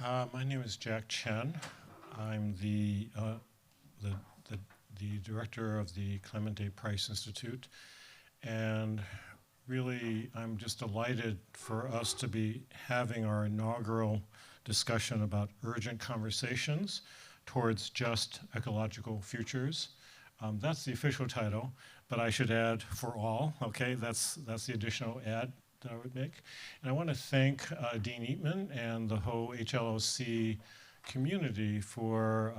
My name is Jack Chen. I'm the director of the Clement A. Price Institute, and really I'm just delighted for us to be having our inaugural discussion about urgent conversations towards just ecological futures. That's the official title, but I should add for all, okay? That's the additional add that I would make. And I want to thank Dean Eatman and the whole HLOC community for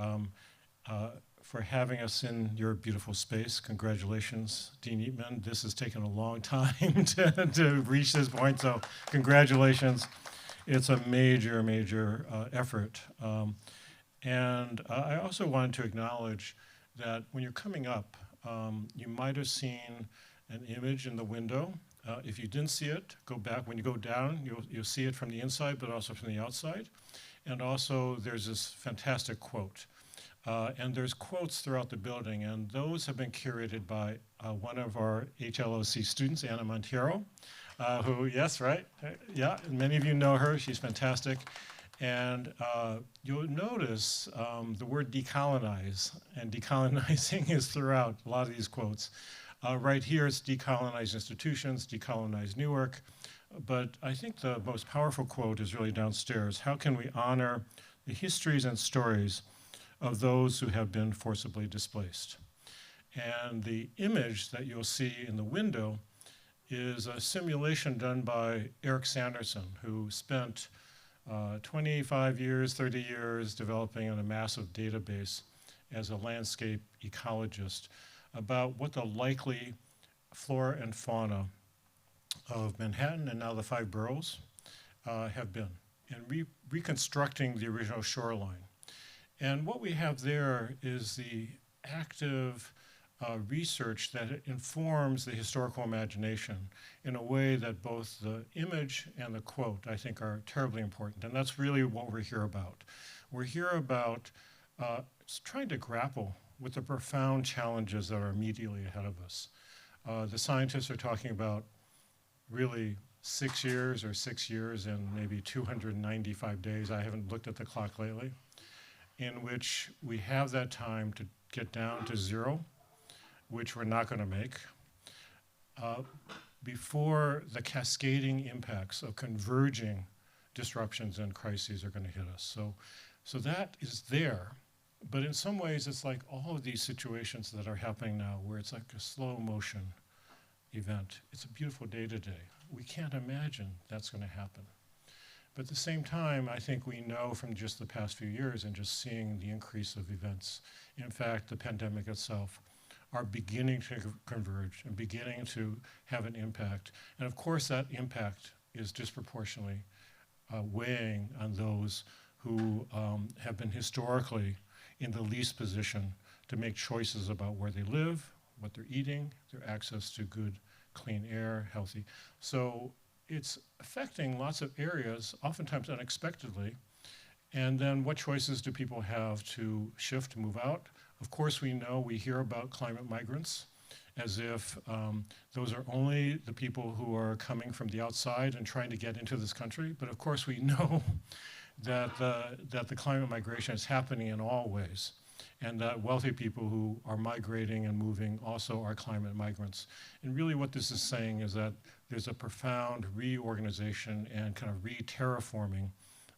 having us in your beautiful space. Congratulations, Dean Eatman. This has taken a long time to reach this point, so congratulations. It's a major, major effort. And I also wanted to acknowledge that when you're coming up, you might have seen an image in the window. If you didn't see it, go back. When you go down, you'll see it from the inside, but also from the outside. And also, there's this fantastic quote. And there's quotes throughout the building, and those have been curated by one of our HLOC students, Anna Monteiro, who, yes, right? Yeah, many of you know her. She's fantastic. And you'll notice the word decolonize, and decolonizing is throughout a lot of these quotes. Right here, it's decolonize institutions, decolonize Newark. But I think the most powerful quote is really downstairs. How can we honor the histories and stories of those who have been forcibly displaced? And the image that you'll see in the window is a simulation done by Eric Sanderson, who spent 25 years, 30 years developing a massive database as a landscape ecologist about what the likely flora and fauna of Manhattan and now the 5 boroughs have been, and reconstructing the original shoreline. And what we have there is the active research that informs the historical imagination in a way that both the image and the quote, I think, are terribly important. And that's really what we're here about. We're here about trying to grapple with the profound challenges that are immediately ahead of us. The scientists are talking about really 6 years or 6 years and maybe 295 days. I haven't looked at the clock lately, in which we have that time to get down to zero, which we're not going to make, before the cascading impacts of converging disruptions and crises are going to hit us. So that is there. But in some ways, it's like all of these situations that are happening now, where it's like a slow motion event. It's a beautiful day today. We can't imagine that's going to happen. But at the same time, I think we know from just the past few years and just seeing the increase of events, in fact, the pandemic itself, are beginning to converge and beginning to have an impact. And of course, that impact is disproportionately weighing on those who have been historically in the least position to make choices about where they live, what they're eating, their access to good, clean air, healthy. So it's affecting lots of areas, oftentimes unexpectedly. And then what choices do people have to shift, to move out? Of course, we hear about climate migrants as if those are only the people who are coming from the outside and trying to get into this country. But of course, we know that the climate migration is happening in all ways, and that wealthy people who are migrating and moving also are climate migrants. And really what this is saying is that there's a profound reorganization and kind of re-terraforming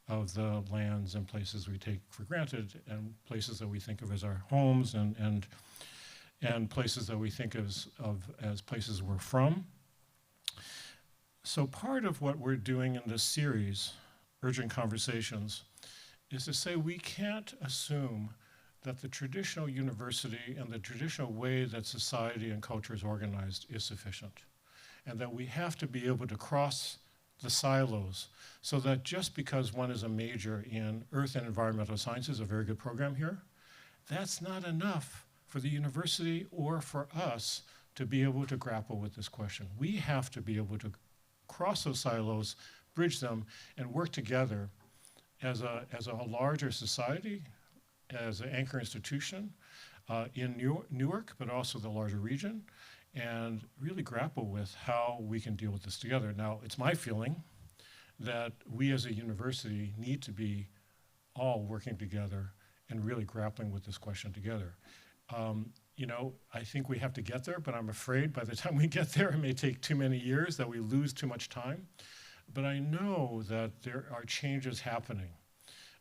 of the lands and places we take for granted, and places that we think of as our homes, and places that we think of as places we're from. So part of what we're doing in this series, Urgent Conversations, is to say we can't assume that the traditional university and the traditional way that society and culture is organized is sufficient, and that we have to be able to cross the silos, so that just because one is a major in earth and environmental sciences, a very good program here, that's not enough for the university or for us to be able to grapple with this question. We have to be able to cross those silos, bridge them, and work together as a larger society, as an anchor institution in Newark, but also the larger region, and really grapple with how we can deal with this together. Now, it's my feeling that we as a university need to be all working together and really grappling with this question together. You know, I think we have to get there, but I'm afraid by the time we get there, it may take too many years, that we lose too much time. But I know that there are changes happening.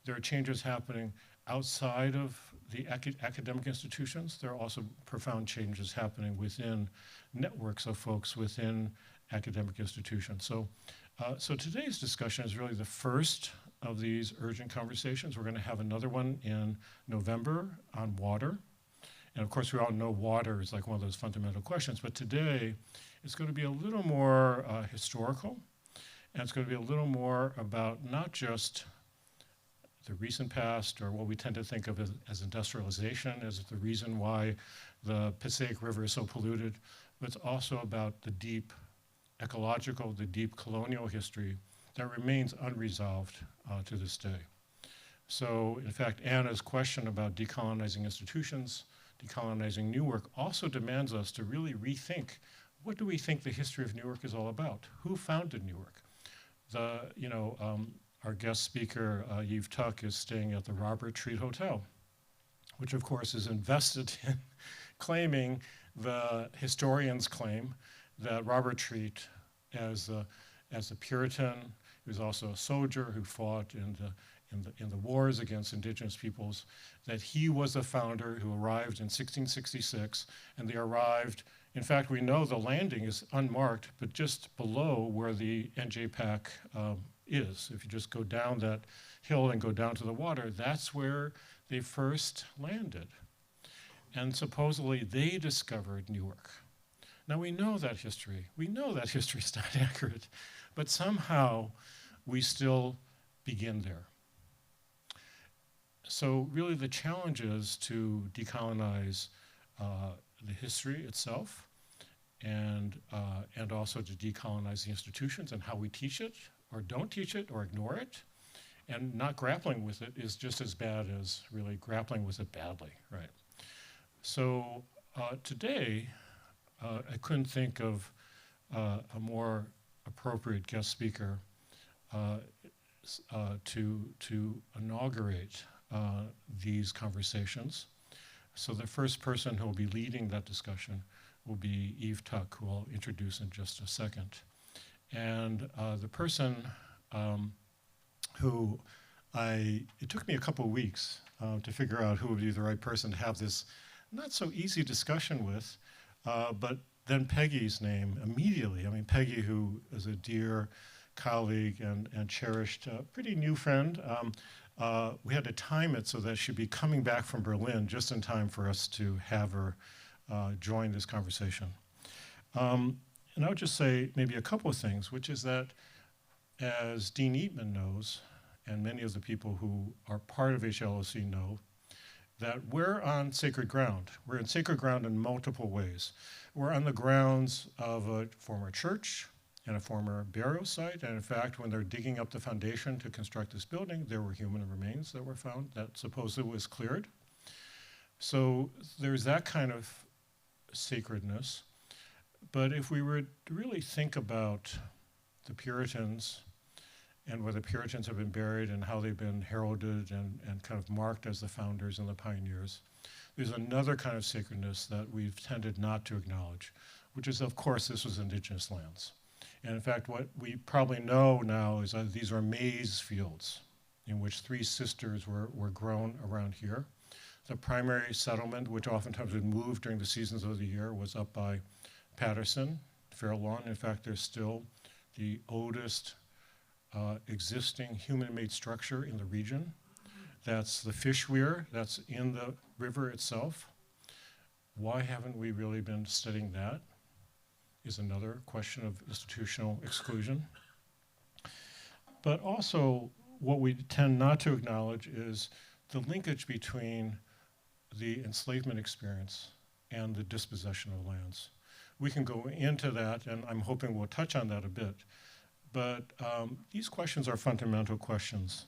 There are changes happening outside of the academic institutions. There are also profound changes happening within networks of folks within academic institutions. So today's discussion is really the first of these urgent conversations. We're going to have another one in November on water. And of course, we all know water is like one of those fundamental questions, but today it's going to be a little more historical, and it's going to be a little more about not just the recent past or what we tend to think of as industrialization as the reason why the Passaic River is so polluted, but it's also about the deep ecological, the deep colonial history that remains unresolved to this day. So in fact, Anna's question about decolonizing institutions, decolonizing Newark also demands us to really rethink, what do we think the history of Newark is all about? Who founded Newark? Our guest speaker, Yves Tuck, is staying at the Robert Treat Hotel, which of course is invested in claiming the historians claim that Robert Treat, as a Puritan, he was also a soldier who fought in the wars against indigenous peoples, that he was the founder who arrived in 1666, and they arrived, in fact, we know the landing is unmarked, but just below where the NJPAC is. If you just go down that hill and go down to the water, that's where they first landed. And supposedly they discovered Newark. Now we know that history. We know that history is not accurate, but somehow we still begin there. So really the challenge is to decolonize the history itself and also to decolonize the institutions and how we teach it or don't teach it or ignore it. And not grappling with it is just as bad as really grappling with it badly, right? So today, I couldn't think of a more appropriate guest speaker to inaugurate these conversations. So the first person who will be leading that discussion will be Yves Tuck, who I'll introduce in just a second. And the person who it took me a couple of weeks to figure out who would be the right person to have this not so easy discussion with, but then Peggy's name immediately. I mean, Peggy, who is a dear colleague and cherished, pretty new friend. We had to time it so that she'd be coming back from Berlin just in time for us to have her join this conversation. And I would just say maybe a couple of things, which is that as Dean Eatman knows, and many of the people who are part of HLOC know, that we're on sacred ground. We're in sacred ground in multiple ways. We're on the grounds of a former church and a former burial site. And in fact, when they're digging up the foundation to construct this building, there were human remains that were found that supposedly was cleared. So there's that kind of sacredness. But if we were to really think about the Puritans and where the Puritans have been buried and how they've been heralded and kind of marked as the founders and the pioneers, there's another kind of sacredness that we've tended not to acknowledge, which is, of course, this was indigenous lands. And in fact, what we probably know now is that these are maize fields in which 3 sisters were grown around here. The primary settlement, which oftentimes would move during the seasons of the year, was up by Patterson, Fair Lawn. In fact, there's still the oldest existing human-made structure in the region. That's the fish weir that's in the river itself. Why haven't we really been studying that? Is another question of institutional exclusion. But also, what we tend not to acknowledge is the linkage between the enslavement experience and the dispossession of lands. We can go into that, and I'm hoping we'll touch on that a bit. But these questions are fundamental questions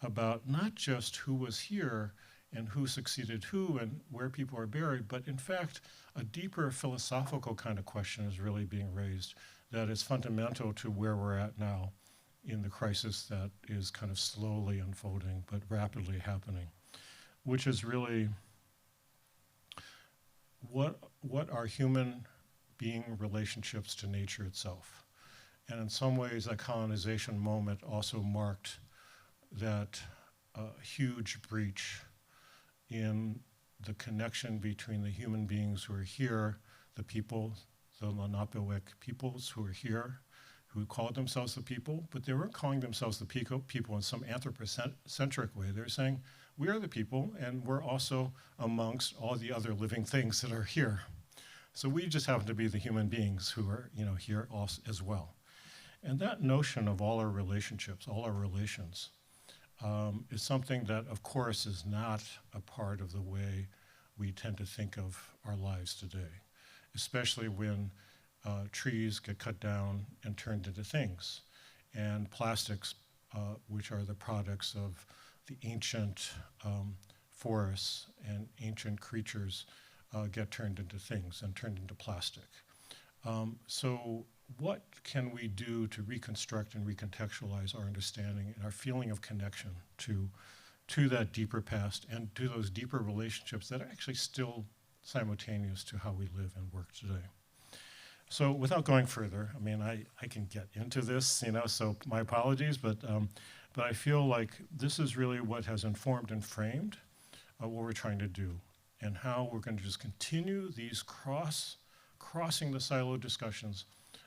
about not just who was here and who succeeded who and where people are buried, but in fact, a deeper philosophical kind of question is really being raised that is fundamental to where we're at now in the crisis that is kind of slowly unfolding but rapidly happening, which is really what are human being relationships to nature itself. And in some ways, that colonization moment also marked that huge breach in the connection between the human beings who are here, the people, the Lenapehoek peoples who are here, who called themselves the people, but they weren't calling themselves the people in some anthropocentric way. They're saying, we are the people, and we're also amongst all the other living things that are here. So we just happen to be the human beings who are, here also as well. And that notion of all our relationships, all our relations, is something that, of course, is not a part of the way we tend to think of our lives today, especially when trees get cut down and turned into things, and plastics, which are the products of the ancient forests and ancient creatures, get turned into things and turned into plastic. So what can we do to reconstruct and recontextualize our understanding and our feeling of connection to that deeper past and to those deeper relationships that are actually still simultaneous to how we live and work today? So without going further, I mean, I can get into this, so my apologies, but I feel like this is really what has informed and framed what we're trying to do, and how we're going to just continue these crossing the silo discussions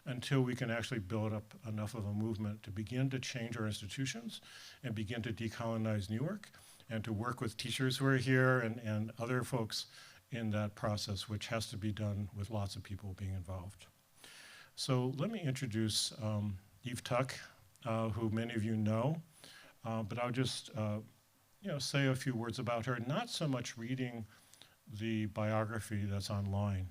until we can actually build up enough of a movement to begin to change our institutions and begin to decolonize Newark and to work with teachers who are here and other folks in that process, which has to be done with lots of people being involved. So let me introduce Eve Tuck, who many of you know, but I'll just say a few words about her, not so much reading the biography that's online,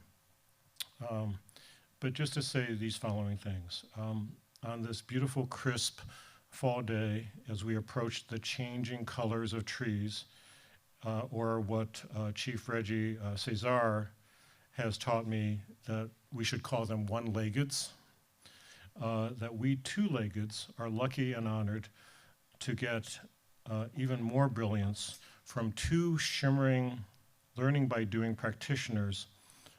but just to say these following things. On this beautiful, crisp fall day, as we approach the changing colors of trees, or what Chief Reggie Cesar has taught me that we should call them one-leggeds, that we two-leggeds are lucky and honored to get even more brilliance from two shimmering learning by doing practitioners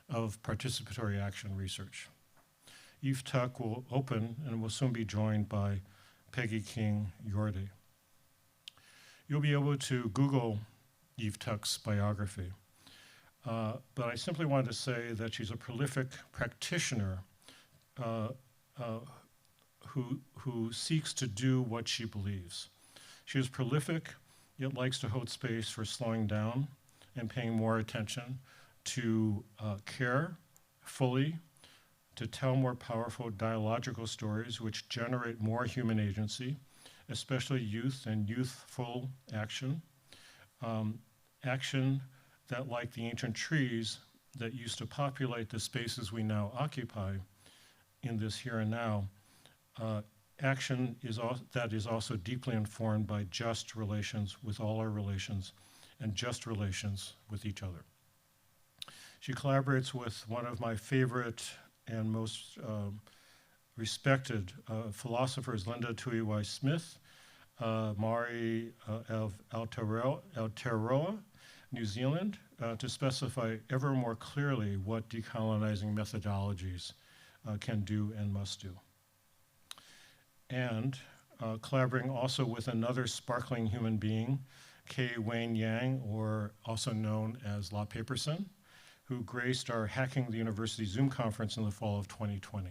of participatory action research. Eve Tuck will open and will soon be joined by Peggy King Jorde. You'll be able to Google Eve Tuck's biography, but I simply wanted to say that she's a prolific practitioner who seeks to do what she believes. She is prolific, yet likes to hold space for slowing down and paying more attention to care fully, to tell more powerful dialogical stories which generate more human agency, especially youth and youthful action. Action that, like the ancient trees that used to populate the spaces we now occupy in this here and now, action that is also deeply informed by just relations with all our relations and just relations with each other. She collaborates with one of my favorite and most respected philosophers, Linda Tuhiwai Smith, Maori of Aotearoa, New Zealand, to specify ever more clearly what decolonizing methodologies can do and must do. And collaborating also with another sparkling human being, Kay Wayne Yang, or also known as La Paperson, who graced our Hacking the University Zoom conference in the fall of 2020.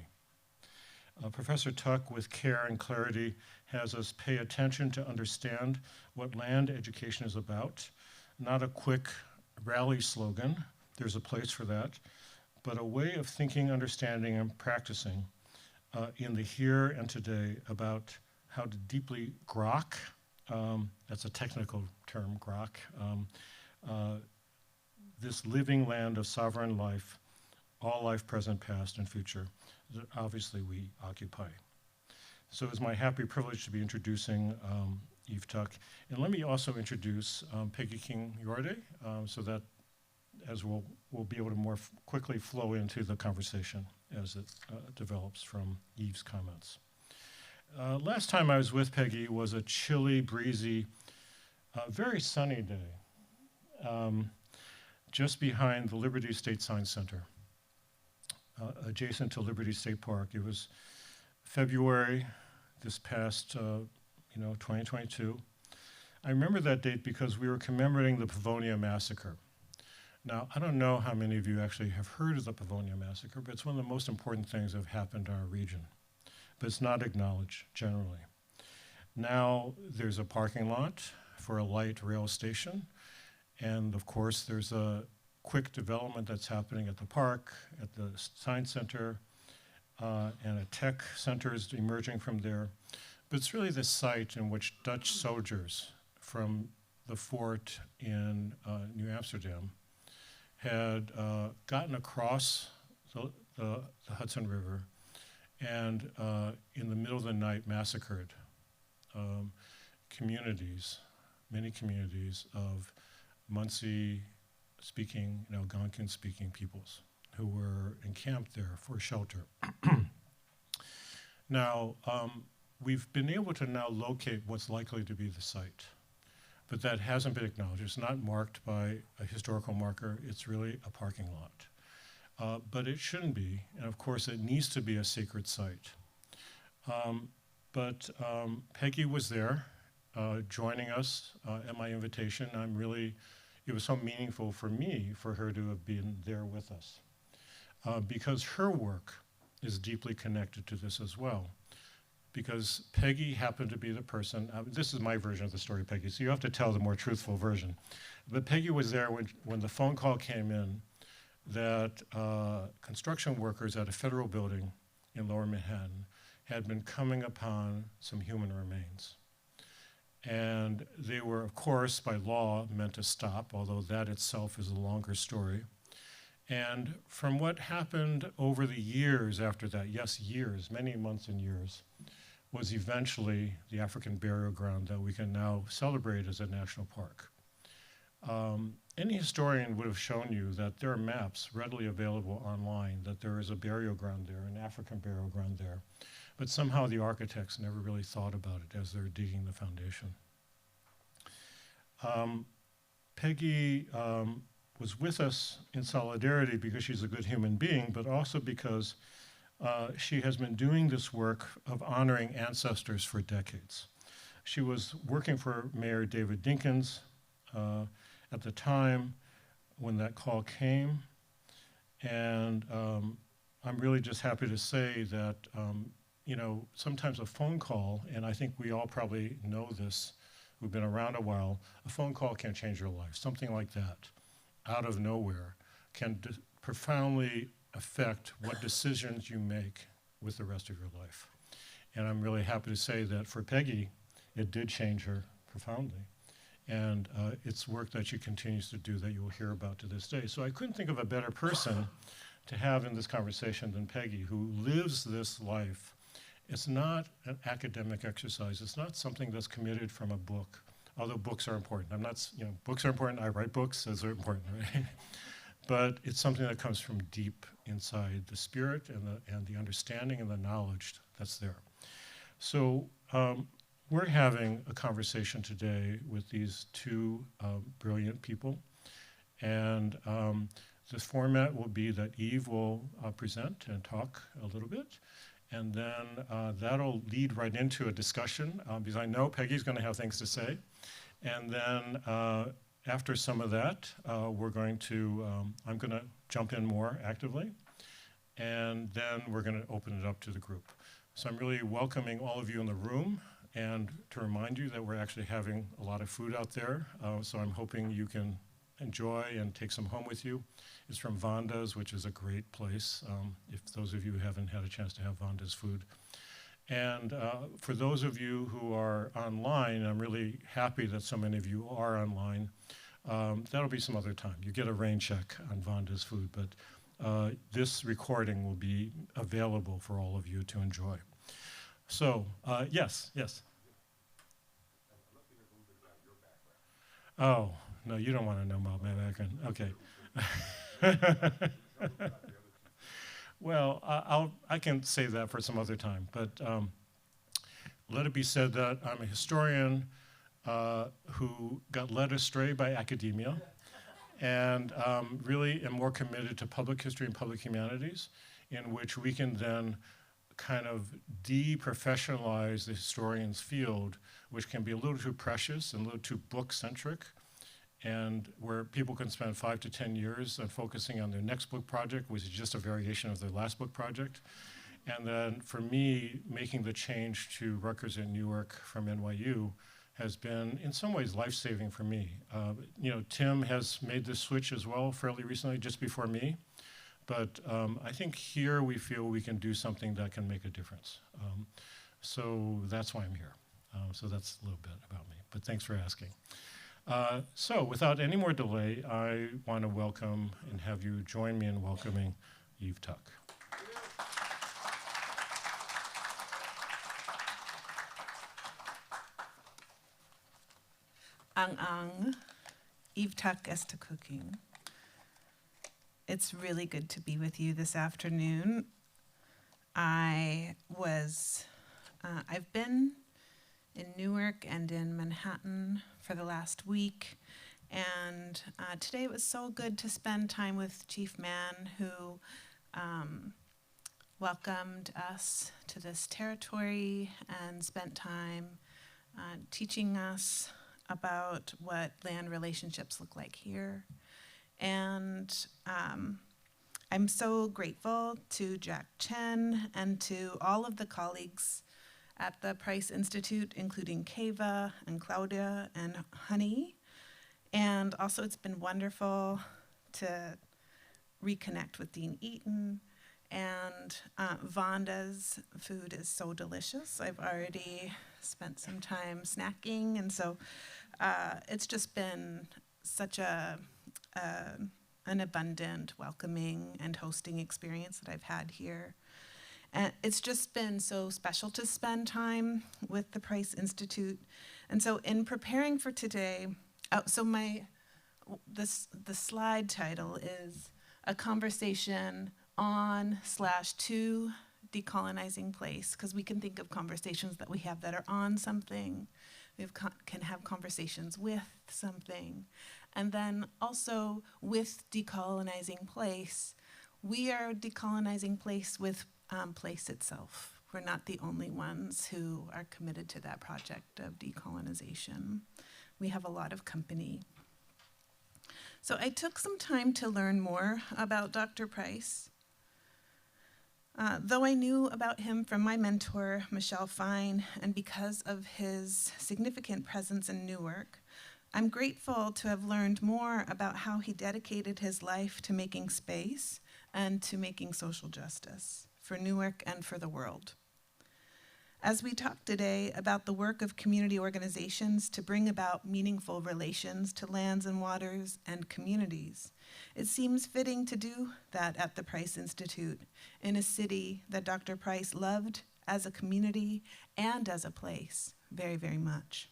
Professor Tuck, with care and clarity, has us pay attention to understand what land education is about, not a quick rally slogan, there's a place for that, but a way of thinking, understanding, and practicing in the here and today about how to deeply grok, that's a technical term, grok, this living land of sovereign life, all life, present, past, and future, that obviously we occupy. So it's my happy privilege to be introducing Eve Tuck. And let me also introduce Peggy King Jorde, so that as we'll be able to more quickly flow into the conversation as it develops from Eve's comments. Last time I was with Peggy was a chilly, breezy, very sunny day, just behind the Liberty State Science Center, adjacent to Liberty State Park. It was February this past, 2022. I remember that date because we were commemorating the Pavonia Massacre. Now, I don't know how many of you actually have heard of the Pavonia Massacre, but it's one of the most important things that have happened in our region. But it's not acknowledged generally. Now, there's a parking lot for a light rail station, and of course, there's a quick development that's happening at the park, at the science center, and a tech center is emerging from there. But it's really the site in which Dutch soldiers from the fort in New Amsterdam had gotten across the Hudson River and in the middle of the night massacred communities, many communities of Munsee-speaking, Algonquin-speaking peoples who were encamped there for shelter. Now, we've been able to now locate what's likely to be the site, but that hasn't been acknowledged. It's not marked by a historical marker. It's really a parking lot. But it shouldn't be, and of course it needs to be a sacred site. But Peggy was there joining us at my invitation. It was so meaningful for me for her to have been there with us because her work is deeply connected to this as well. Because Peggy happened to be the person, this is my version of the story, Peggy, so you have to tell the more truthful version. But Peggy was there when the phone call came in that construction workers at a federal building in Lower Manhattan had been coming upon some human remains. And they were, of course, by law meant to stop, although that itself is a longer story. And from what happened over the years after that, yes, years, many months and years, was eventually the African burial ground that we can now celebrate as a national park. Any historian would have shown you that there are maps readily available online, that there is a burial ground there, an African burial ground there. But somehow the architects never really thought about it as they're digging the foundation. Peggy was with us in solidarity because she's a good human being, but also because she has been doing this work of honoring ancestors for decades. She was working for Mayor David Dinkins at the time when that call came. And I'm really just happy to say that, sometimes a phone call, and I think we all probably know this, who've been around a while, a phone call can change your life. Something like that, out of nowhere, can profoundly affect what decisions you make with the rest of your life. And I'm really happy to say that for Peggy, it did change her profoundly. And it's work that she continues to do that you will hear about to this day. So I couldn't think of a better person to have in this conversation than Peggy, who lives this life. It's not an academic exercise. It's not something that's committed from a book, although books are important. Books are important. I write books, those are important, right? But it's something that comes from deep inside the spirit and the understanding and the knowledge that's there. So we're having a conversation today with these two brilliant people. And the format will be that Eve will present and talk a little bit. And then that'll lead right into a discussion because I know Peggy's going to have things to say. And then after some of that, I'm going to jump in more actively. And then we're going to open it up to the group. So I'm really welcoming all of you in the room and to remind you that we're actually having a lot of food out there. So I'm hoping you can enjoy and take some home with you. It's from Vanda's, which is a great place, if those of you who haven't had a chance to have Vanda's food. And for those of you who are online, I'm really happy that so many of you are online. That'll be some other time. You get a rain check on Vanda's food, but this recording will be available for all of you to enjoy. So, yes. Oh, no, you don't want to know about my background. Okay. Well, I can save that for some other time. But let it be said that I'm a historian who got led astray by academia and really am more committed to public history and public humanities, in which we can then kind of deprofessionalize the historian's field, which can be a little too precious and a little too book-centric, and where people can spend 5 to 10 years on focusing on their next book project, which is just a variation of their last book project. And then for me, making the change to Rutgers and Newark from NYU has been in some ways life-saving for me. Tim has made this switch as well fairly recently, just before me. But I think here we feel we can do something that can make a difference. So that's why I'm here. So that's a little bit about me, but thanks for asking. So without any more delay, I want to welcome and have you join me in welcoming Eve Tuck. Ang, Eve Tuck Esta Cooking. It's really good to be with you this afternoon. I've been in Newark and in Manhattan for the last week, and today it was so good to spend time with Chief Mann, who welcomed us to this territory and spent time teaching us about what land relationships look like here. And I'm so grateful to Jack Chen and to all of the colleagues at the Price Institute, including Kava and Claudia and Honey. And also it's been wonderful to reconnect with Dean Eaton. And Vonda's food is so delicious. I've already spent some time snacking, and so it's just been such an abundant, welcoming, and hosting experience that I've had here. And it's just been so special to spend time with the Price Institute. And so in preparing for today, the slide title is A Conversation on/to Decolonizing Place, because we can think of conversations that we have that are on something. We can have conversations with something. And then also with Decolonizing Place, we are decolonizing place with place itself. We're not the only ones who are committed to that project of decolonization. We have a lot of company. So I took some time to learn more about Dr. Price. Though I knew about him from my mentor, Michelle Fine, and because of his significant presence in Newark, I'm grateful to have learned more about how he dedicated his life to making space and to making social justice for Newark and for the world. As we talk today about the work of community organizations to bring about meaningful relations to lands and waters and communities, it seems fitting to do that at the Price Institute in a city that Dr. Price loved as a community and as a place very, very much.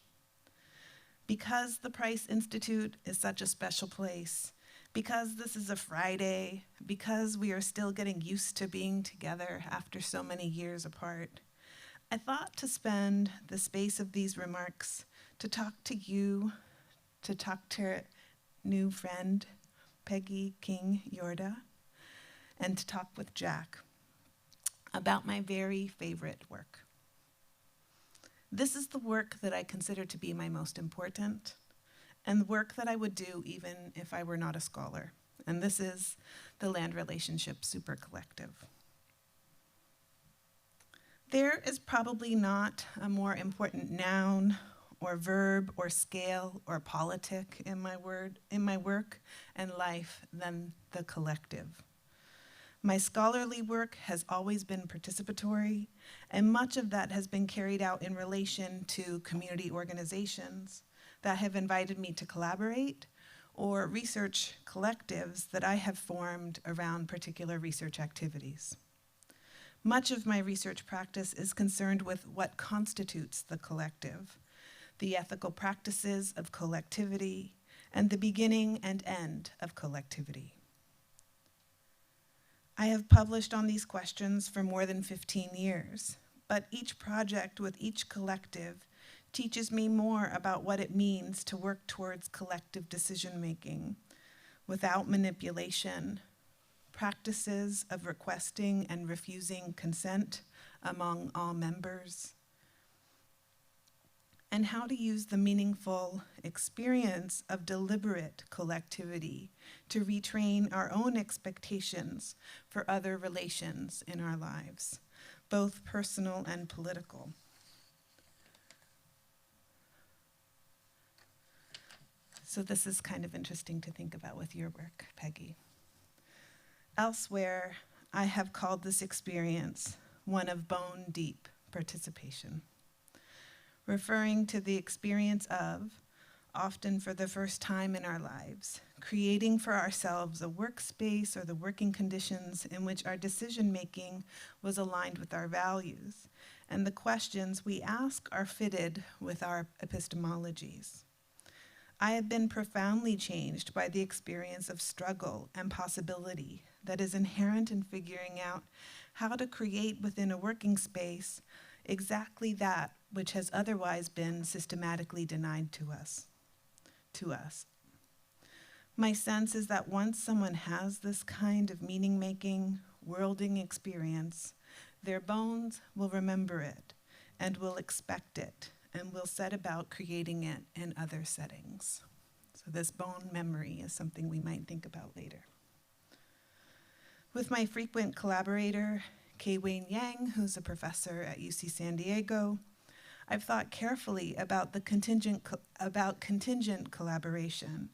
Because the Price Institute is such a special place, because this is a Friday, because we are still getting used to being together after so many years apart, I thought to spend the space of these remarks to talk to you, to talk to new friend, Peggy King Jorde, and to talk with Jack about my very favorite work. This is the work that I consider to be my most important, and the work that I would do even if I were not a scholar. And this is the Land Relationship Super Collective. There is probably not a more important noun or verb or scale or politic in my work and life than the collective. My scholarly work has always been participatory, and much of that has been carried out in relation to community organizations that have invited me to collaborate or research collectives that I have formed around particular research activities. Much of my research practice is concerned with what constitutes the collective, the ethical practices of collectivity, and the beginning and end of collectivity. I have published on these questions for more than 15 years, but each project with each collective teaches me more about what it means to work towards collective decision-making without manipulation, practices of requesting and refusing consent among all members, and how to use the meaningful experience of deliberate collectivity to retrain our own expectations for other relations in our lives, both personal and political. So this is kind of interesting to think about with your work, Peggy. Elsewhere, I have called this experience one of bone-deep participation, referring to the experience of, often for the first time in our lives, creating for ourselves a workspace or the working conditions in which our decision-making was aligned with our values, and the questions we ask are fitted with our epistemologies. I have been profoundly changed by the experience of struggle and possibility that is inherent in figuring out how to create within a working space exactly that which has otherwise been systematically denied to us. My sense is that once someone has this kind of meaning-making, worlding experience, their bones will remember it and will expect it and will set about creating it in other settings. So this bone memory is something we might think about later. With my frequent collaborator, K. Wayne Yang, who's a professor at UC San Diego, I've thought carefully about contingent collaboration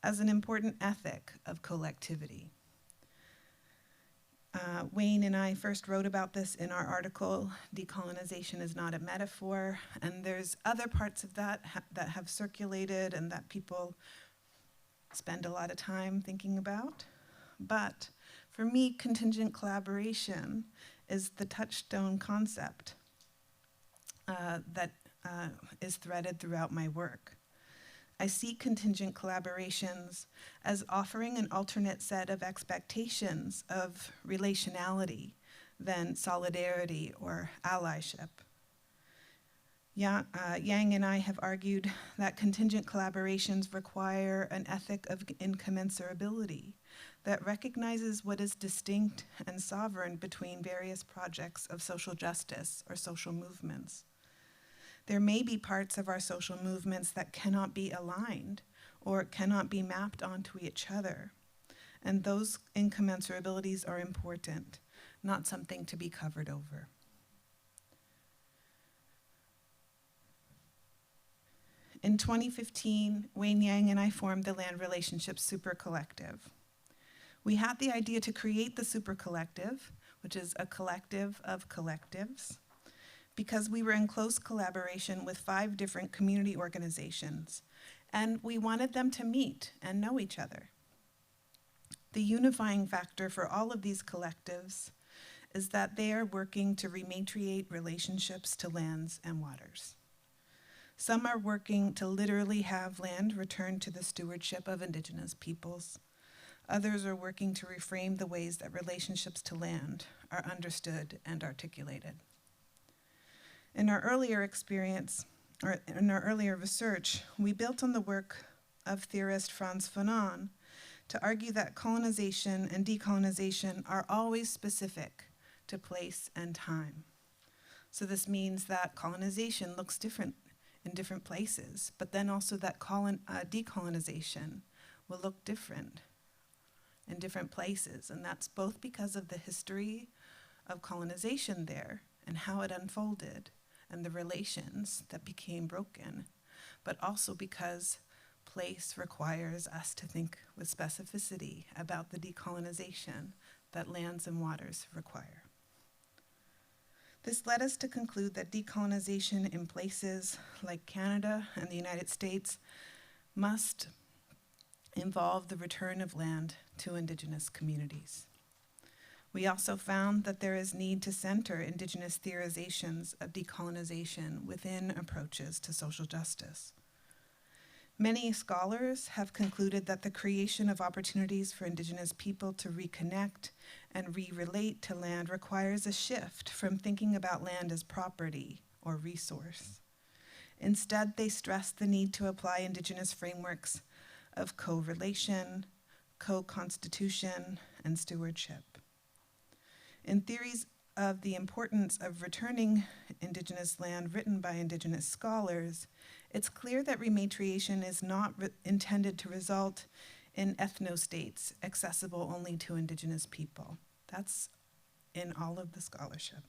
as an important ethic of collectivity. Wayne and I first wrote about this in our article, Decolonization is Not a Metaphor, and there's other parts of that that have circulated and that people spend a lot of time thinking about. But for me, contingent collaboration is the touchstone concept that is threaded throughout my work. I see contingent collaborations as offering an alternate set of expectations of relationality than solidarity or allyship. Yang and I have argued that contingent collaborations require an ethic of incommensurability that recognizes what is distinct and sovereign between various projects of social justice or social movements. There may be parts of our social movements that cannot be aligned or cannot be mapped onto each other. And those incommensurabilities are important, not something to be covered over. In 2015, Wayne Yang and I formed the Land Relationships Super Collective. We had the idea to create the Super Collective, which is a collective of collectives, because we were in close collaboration with 5 different community organizations, and we wanted them to meet and know each other. The unifying factor for all of these collectives is that they are working to rematriate relationships to lands and waters. Some are working to literally have land returned to the stewardship of Indigenous peoples. Others are working to reframe the ways that relationships to land are understood and articulated. In our earlier experience, or in our earlier research, we built on the work of theorist Frantz Fanon to argue that colonization and decolonization are always specific to place and time. So this means that colonization looks different in different places, but then also that decolonization will look different in different places, and that's both because of the history of colonization there and how it unfolded, and the relations that became broken, but also because place requires us to think with specificity about the decolonization that lands and waters require. This led us to conclude that decolonization in places like Canada and the United States must involve the return of land to Indigenous communities. We also found that there is need to center Indigenous theorizations of decolonization within approaches to social justice. Many scholars have concluded that the creation of opportunities for Indigenous people to reconnect and re-relate to land requires a shift from thinking about land as property or resource. Instead, they stress the need to apply Indigenous frameworks of co-relation, co-constitution, and stewardship. In theories of the importance of returning Indigenous land written by Indigenous scholars, it's clear that rematriation is not intended to result in ethnostates accessible only to Indigenous people. That's in all of the scholarship.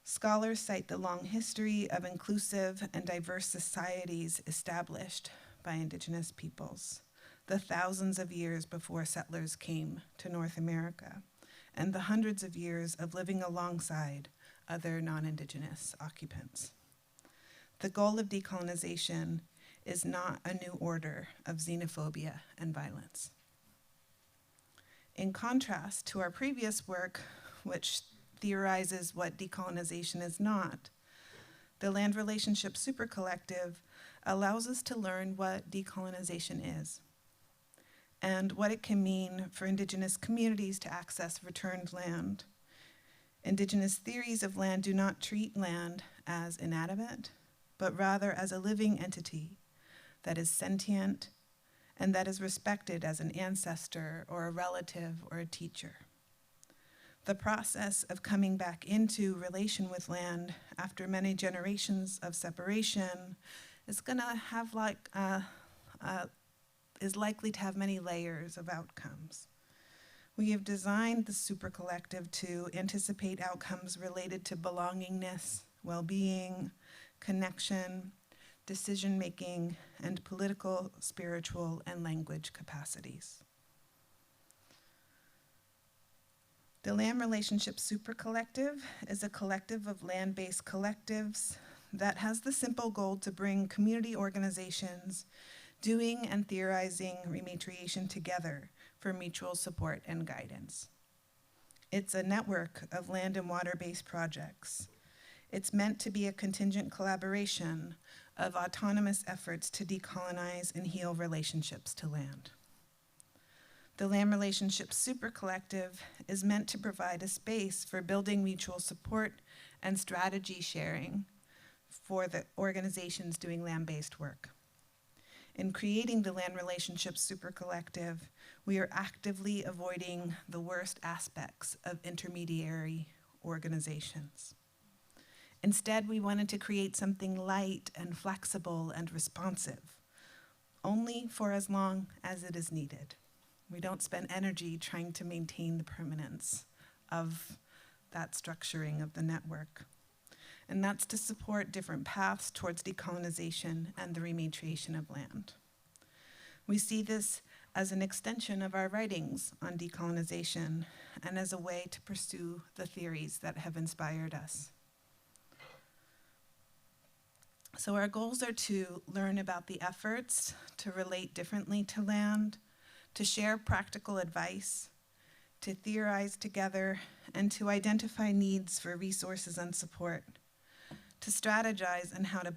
Scholars cite the long history of inclusive and diverse societies established by Indigenous peoples, the thousands of years before settlers came to North America, and the hundreds of years of living alongside other non-Indigenous occupants. The goal of decolonization is not a new order of xenophobia and violence. In contrast to our previous work, which theorizes what decolonization is not, the Land Relationship Supercollective allows us to learn what decolonization is and what it can mean for Indigenous communities to access returned land. Indigenous theories of land do not treat land as inanimate, but rather as a living entity that is sentient and that is respected as an ancestor or a relative or a teacher. The process of coming back into relation with land after many generations of separation is gonna have is likely to have many layers of outcomes. We have designed the supercollective to anticipate outcomes related to belongingness, well-being, connection, decision-making, and political, spiritual, and language capacities. The Land Relationship Supercollective is a collective of land-based collectives that has the simple goal to bring community organizations doing and theorizing rematriation together for mutual support and guidance. It's a network of land and water-based projects. It's meant to be a contingent collaboration of autonomous efforts to decolonize and heal relationships to land. The Land Relationship Supercollective is meant to provide a space for building mutual support and strategy sharing for the organizations doing land-based work. In creating the Land Relationship Supercollective, we are actively avoiding the worst aspects of intermediary organizations. Instead, we wanted to create something light and flexible and responsive, only for as long as it is needed. We don't spend energy trying to maintain the permanence of that structuring of the network. And that's to support different paths towards decolonization and the rematriation of land. We see this as an extension of our writings on decolonization and as a way to pursue the theories that have inspired us. So our goals are to learn about the efforts to relate differently to land, to share practical advice, to theorize together, and to identify needs for resources and support, to strategize on how to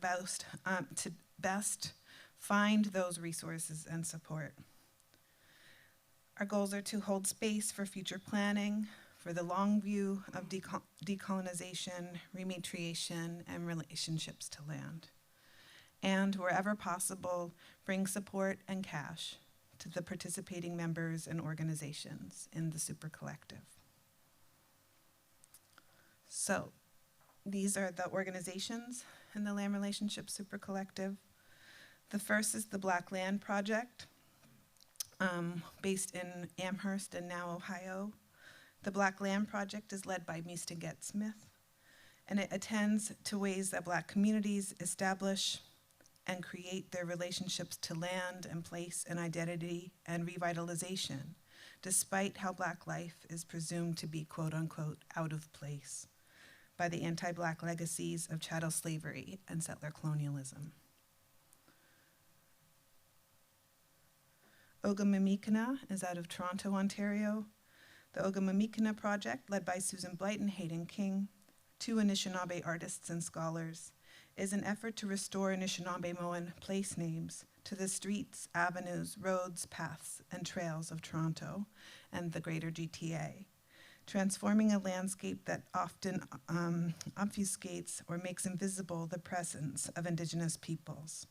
best find those resources and support. Our goals are to hold space for future planning, for the long view of decolonization, rematriation, and relationships to land. And wherever possible, bring support and cash to the participating members and organizations in the Supercollective. So, these are the organizations in the Land Relationship Supercollective. The first is the Black Land Project, based in Amherst and now Ohio. The Black Land Project is led by Mista Get-Smith, and it attends to ways that Black communities establish and create their relationships to land and place and identity and revitalization, despite how Black life is presumed to be quote unquote out of place by the anti-Black legacies of chattel slavery and settler colonialism. Oga Mamikina is out of Toronto, Ontario. The Oga Mamikina Project, led by Susan Blight and Hayden King, two Anishinaabe artists and scholars, is an effort to restore Anishinaabe-Moan place names to the streets, avenues, roads, paths, and trails of Toronto and the greater GTA, transforming a landscape that often obfuscates or makes invisible the presence of Indigenous peoples.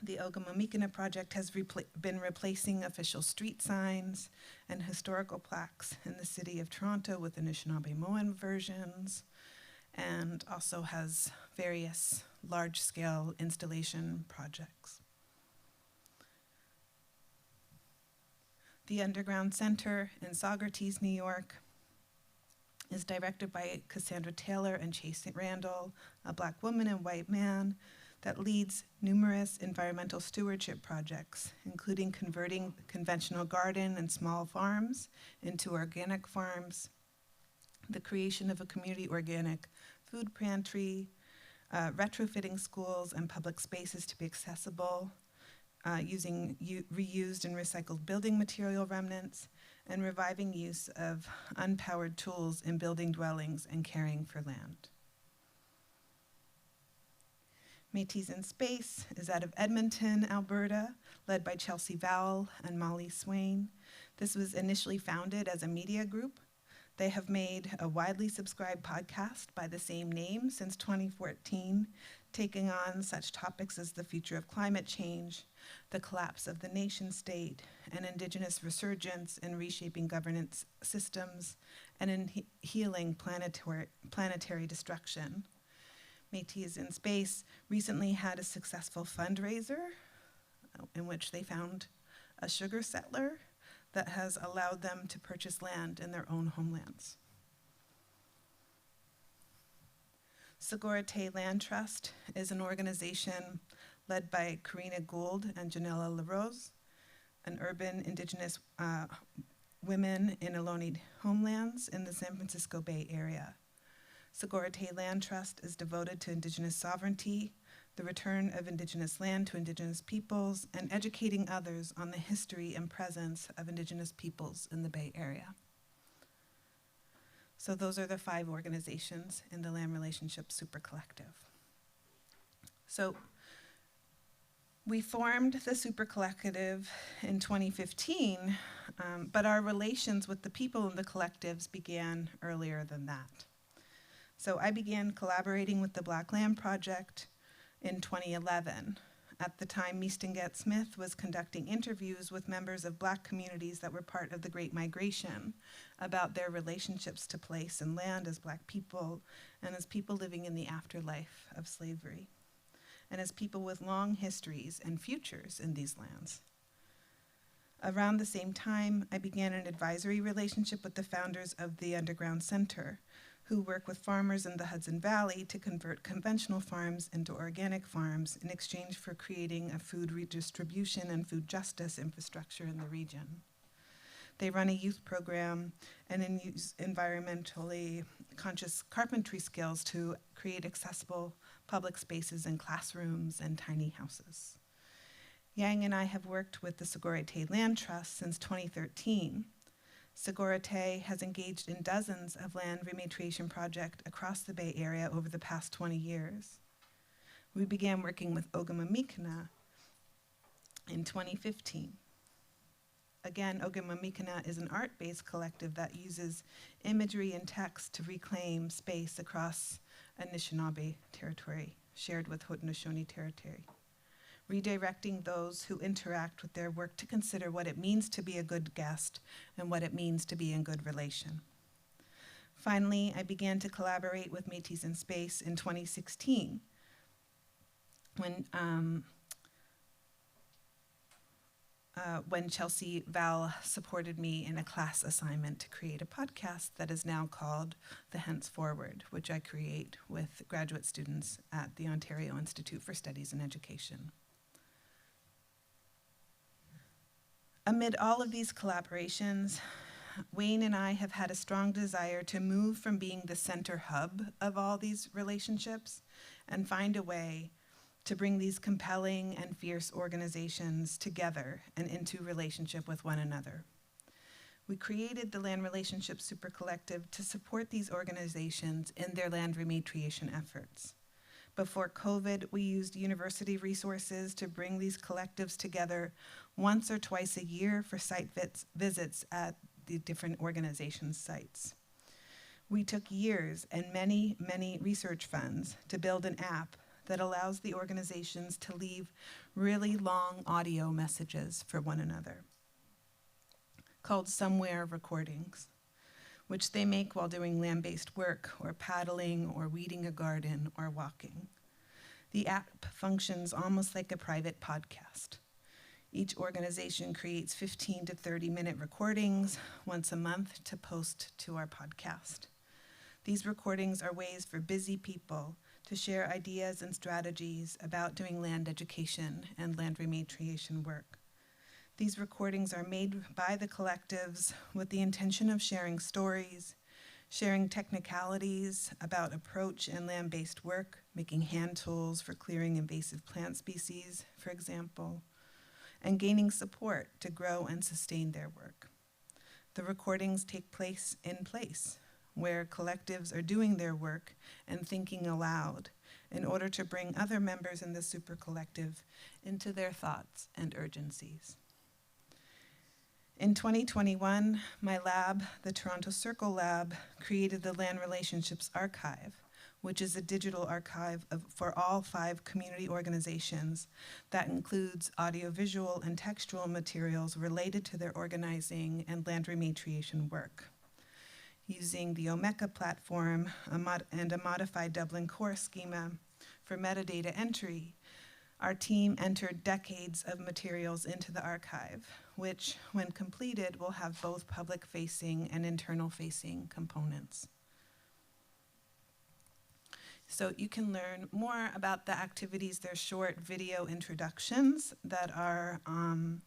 The Oga Mamikina project has been replacing official street signs and historical plaques in the city of Toronto with Anishinaabe-Moan versions, and also has various large-scale installation projects. The Underground Center in Segurate, New York, is directed by Cassandra Taylor and Chase Randall, a Black woman and white man, that leads numerous environmental stewardship projects, including converting conventional garden and small farms into organic farms, the creation of a community organic food pantry, retrofitting schools and public spaces to be accessible, using reused and recycled building material remnants, and reviving use of unpowered tools in building dwellings and caring for land. Metis in Space is out of Edmonton, Alberta, led by Chelsea Vowell and Molly Swain. This was initially founded as a media group. They have made a widely subscribed podcast by the same name since 2014, taking on such topics as the future of climate change, the collapse of the nation state, and Indigenous resurgence in reshaping governance systems, and in healing planetary destruction. Metis in Space recently had a successful fundraiser in which they found a sugar settler that has allowed them to purchase land in their own homelands. Segurate Land Trust is an organization led by Karina Gould and Janella LaRose, an urban Indigenous women in Ohlone homelands in the San Francisco Bay Area. Segurate Land Trust is devoted to Indigenous sovereignty, the return of Indigenous land to Indigenous peoples, and educating others on the history and presence of Indigenous peoples in the Bay Area. So those are the 5 organizations in the Land Relationship Super Collective. So we formed the Super Collective in 2015, but our relations with the people in the collectives began earlier than that. So I began collaborating with the Black Land Project in 2011. At the time, Meeston Get Smith was conducting interviews with members of Black communities that were part of the Great Migration about their relationships to place and land as Black people and as people living in the afterlife of slavery, and as people with long histories and futures in these lands. Around the same time, I began an advisory relationship with the founders of the Underground Center, who work with farmers in the Hudson Valley to convert conventional farms into organic farms in exchange for creating a food redistribution and food justice infrastructure in the region. They run a youth program and use environmentally conscious carpentry skills to create accessible public spaces and classrooms and tiny houses. Yang and I have worked with the Segurate Land Trust since 2013. Segurate has engaged in dozens of land rematriation projects across the Bay Area over the past 20 years. We began working with Oga Mamikina in 2015. Again, Oga Mamikina is an art-based collective that uses imagery and text to reclaim space across Anishinaabe territory, shared with Haudenosaunee territory, redirecting those who interact with their work to consider what it means to be a good guest and what it means to be in good relation. Finally, I began to collaborate with Metis in Space in 2016 when Chelsea Vowell supported me in a class assignment to create a podcast that is now called The Henceforward, which I create with graduate students at the Ontario Institute for Studies in Education. Amid all of these collaborations, Wayne and I have had a strong desire to move from being the center hub of all these relationships and find a way to bring these compelling and fierce organizations together and into relationship with one another. We created the Land Relationship Super Collective to support these organizations in their land rematriation efforts. Before COVID, we used university resources to bring these collectives together once or twice a year for site visits at the different organizations' sites. We took years and many, many research funds to build an app that allows the organizations to leave really long audio messages for one another, called Somewhere Recordings, which they make while doing land-based work or paddling or weeding a garden or walking. The app functions almost like a private podcast. Each organization creates 15 to 30-minute recordings once a month to post to our podcast. These recordings are ways for busy people to share ideas and strategies about doing land education and land rematriation work. These recordings are made by the collectives with the intention of sharing stories, sharing technicalities about approach and land-based work, making hand tools for clearing invasive plant species, for example, and gaining support to grow and sustain their work. The recordings take place in place, where collectives are doing their work and thinking aloud in order to bring other members in the super collective into their thoughts and urgencies. In 2021, my lab, the Toronto Circle Lab, created the Land Relationships Archive, which is a digital archive for all 5 community organizations that includes audiovisual and textual materials related to their organizing and land rematriation work. Using the Omeka platform and a modified Dublin core schema for metadata entry, our team entered decades of materials into the archive, which, when completed, will have both public-facing and internal-facing components. So you can learn more about the activities. They're short video introductions that are on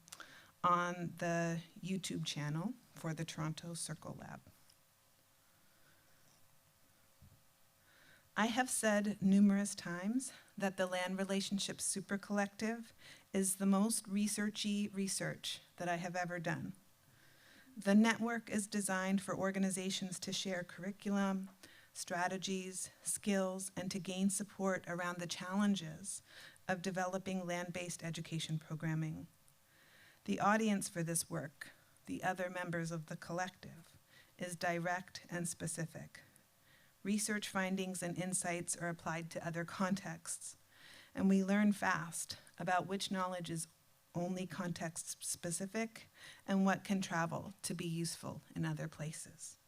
the YouTube channel for the Toronto Circle Lab. I have said numerous times that the Land Relationships Super Collective is the most researchy research that I have ever done. The network is designed for organizations to share curriculum, strategies, skills, and to gain support around the challenges of developing land-based education programming. The audience for this work, the other members of the collective, is direct and specific. Research findings and insights are applied to other contexts, and we learn fast about which knowledge is only context specific and what can travel to be useful in other places.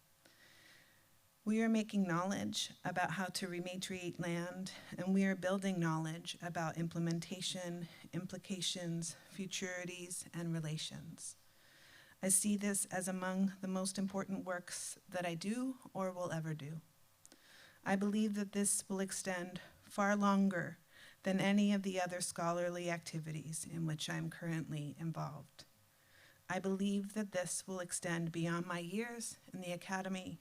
We are making knowledge about how to rematriate land, and we are building knowledge about implementation, implications, futurities, and relations. I see this as among the most important works that I do or will ever do. I believe that this will extend far longer than any of the other scholarly activities in which I'm currently involved. I believe that this will extend beyond my years in the academy.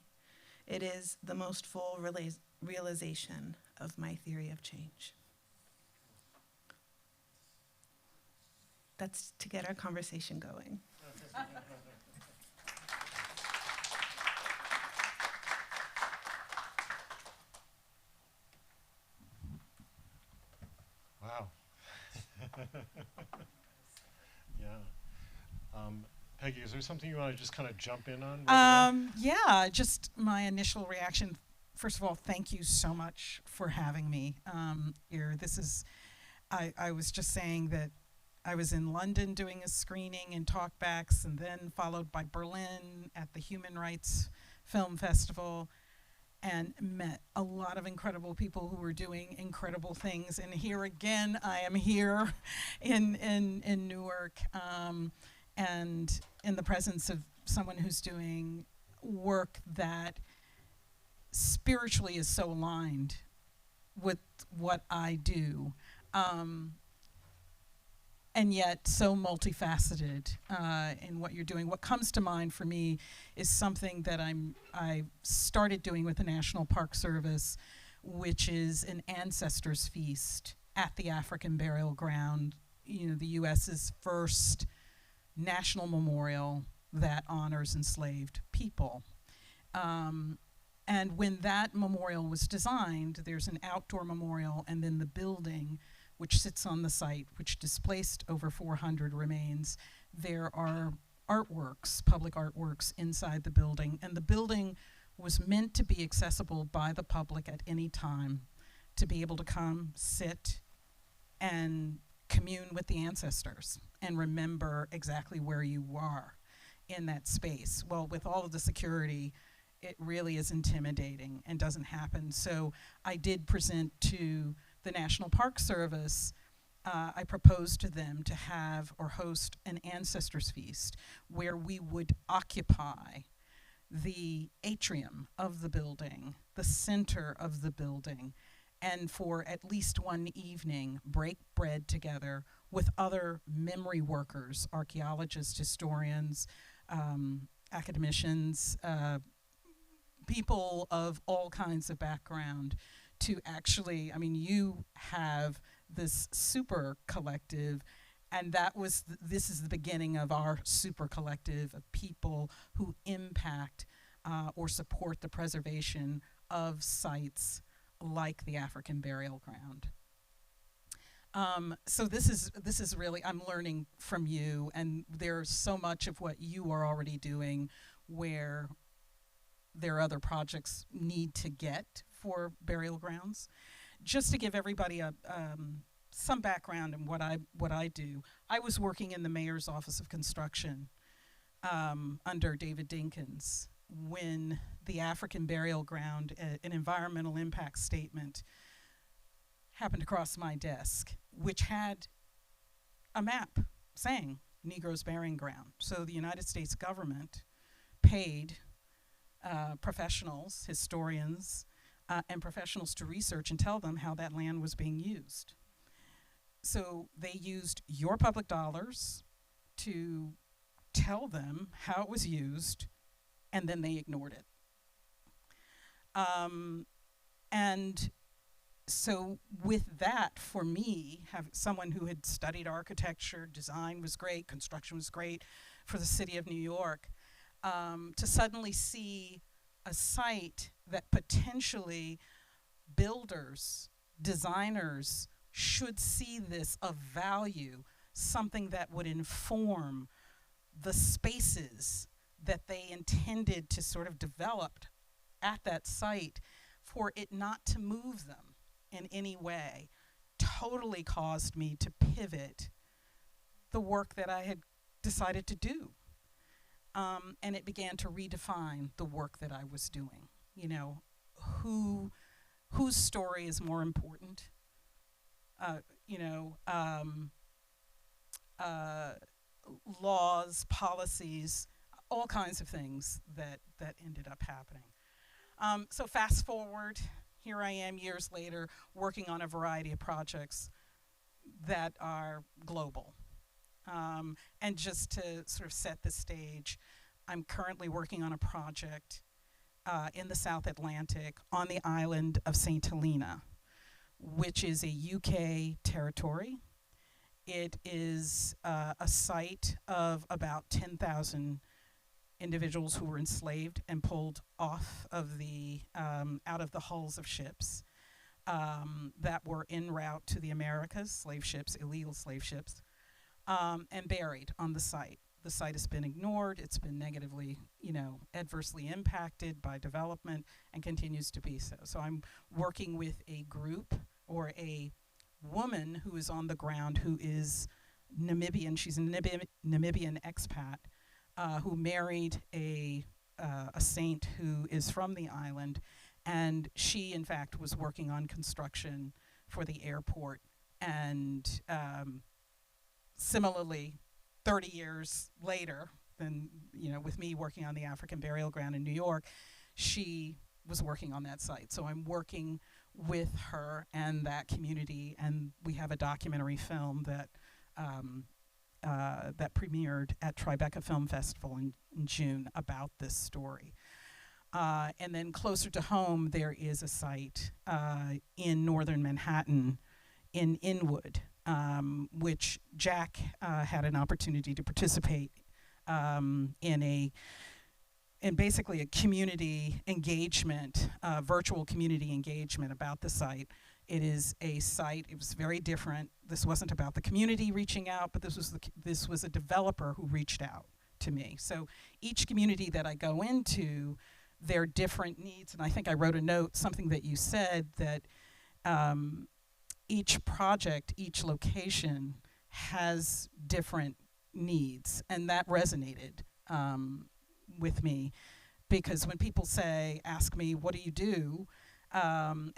It is the most full realization of my theory of change. That's to get our conversation going. Wow. Yeah. Peggy, is there something you want to just kind of jump in on? Yeah, just my initial reaction. First of all, thank you so much for having me here. I was just saying that I was in London doing a screening and talkbacks, and then followed by Berlin at the Human Rights Film Festival, and met a lot of incredible people who were doing incredible things. And here again, I am here in Newark, and in the presence of someone who's doing work that spiritually is so aligned with what I do, and yet so multifaceted in what you're doing. What comes to mind for me is something that I started doing with the National Park Service, which is an ancestors feast at the African Burial Ground, the U.S.'s first national memorial that honors enslaved people. And when that memorial was designed, there's an outdoor memorial, and then the building, which sits on the site, which displaced over 400 remains. There are artworks, public artworks inside the building, and the building was meant to be accessible by the public at any time, to be able to come, sit, and commune with the ancestors and remember exactly where you are in that space. Well, with all of the security, it really is intimidating and doesn't happen. So I did present to the National Park Service. I proposed to them to have or host an ancestors feast where we would occupy the atrium of the building, the center of the building, and for at least one evening break bread together with other memory workers, archaeologists, historians, academicians, people of all kinds of background to actually, I mean, you have this super collective, and that was, this is the beginning of our super collective of people who impact or support the preservation of sites like the African burial ground. So this is really, I'm learning from you, and there's so much of what you are already doing where there are other projects need to get for burial grounds. Just to give everybody a some background on what I do, I was working in the Mayor's Office of Construction under David Dinkins when the African burial ground, an environmental impact statement, happened across my desk, which had a map saying Negroes burying ground. So the United States government paid professionals, historians, and professionals to research and tell them how that land was being used. So they used your public dollars to tell them how it was used, and then they ignored it. And so with that, for me, have someone who had studied architecture, design was great, construction was great for the city of New York, to suddenly see a site that potentially builders, designers should see this of value, something that would inform the spaces that they intended to sort of develop at that site, for it not to move them in any way, totally caused me to pivot the work that I had decided to do. And it began to redefine the work that I was doing. You know, whose story is more important? Laws, policies, all kinds of things that ended up happening. So fast forward, here I am years later working on a variety of projects that are global. And just to sort of set the stage, I'm currently working on a project in the South Atlantic on the island of St. Helena, which is a UK territory. It is a site of about 10,000 individuals who were enslaved and pulled off of the out of the hulls of ships that were en route to the Americas, slave ships, illegal slave ships, and buried on the site. The site has been ignored. It's been negatively, adversely impacted by development and continues to be so. So I'm working with a group or a woman who is on the ground who is Namibian. She's a Namibian expat who married a saint who is from the island, and she, in fact, was working on construction for the airport. And similarly, 30 years later, than with me working on the African burial ground in New York, she was working on that site. So I'm working with her and that community, and we have a documentary film that that premiered at Tribeca Film Festival in June about this story. And then closer to home, there is a site in northern Manhattan in Inwood, which Jack had an opportunity to participate in a and basically a community engagement, virtual community engagement about the site. It is a site, it was very different. This wasn't about the community reaching out, but this was a developer who reached out to me. So each community that I go into, their different needs, and I think I wrote a note, something that you said, that each project, each location has different needs, and that resonated with me, because when people ask me, what do you do, and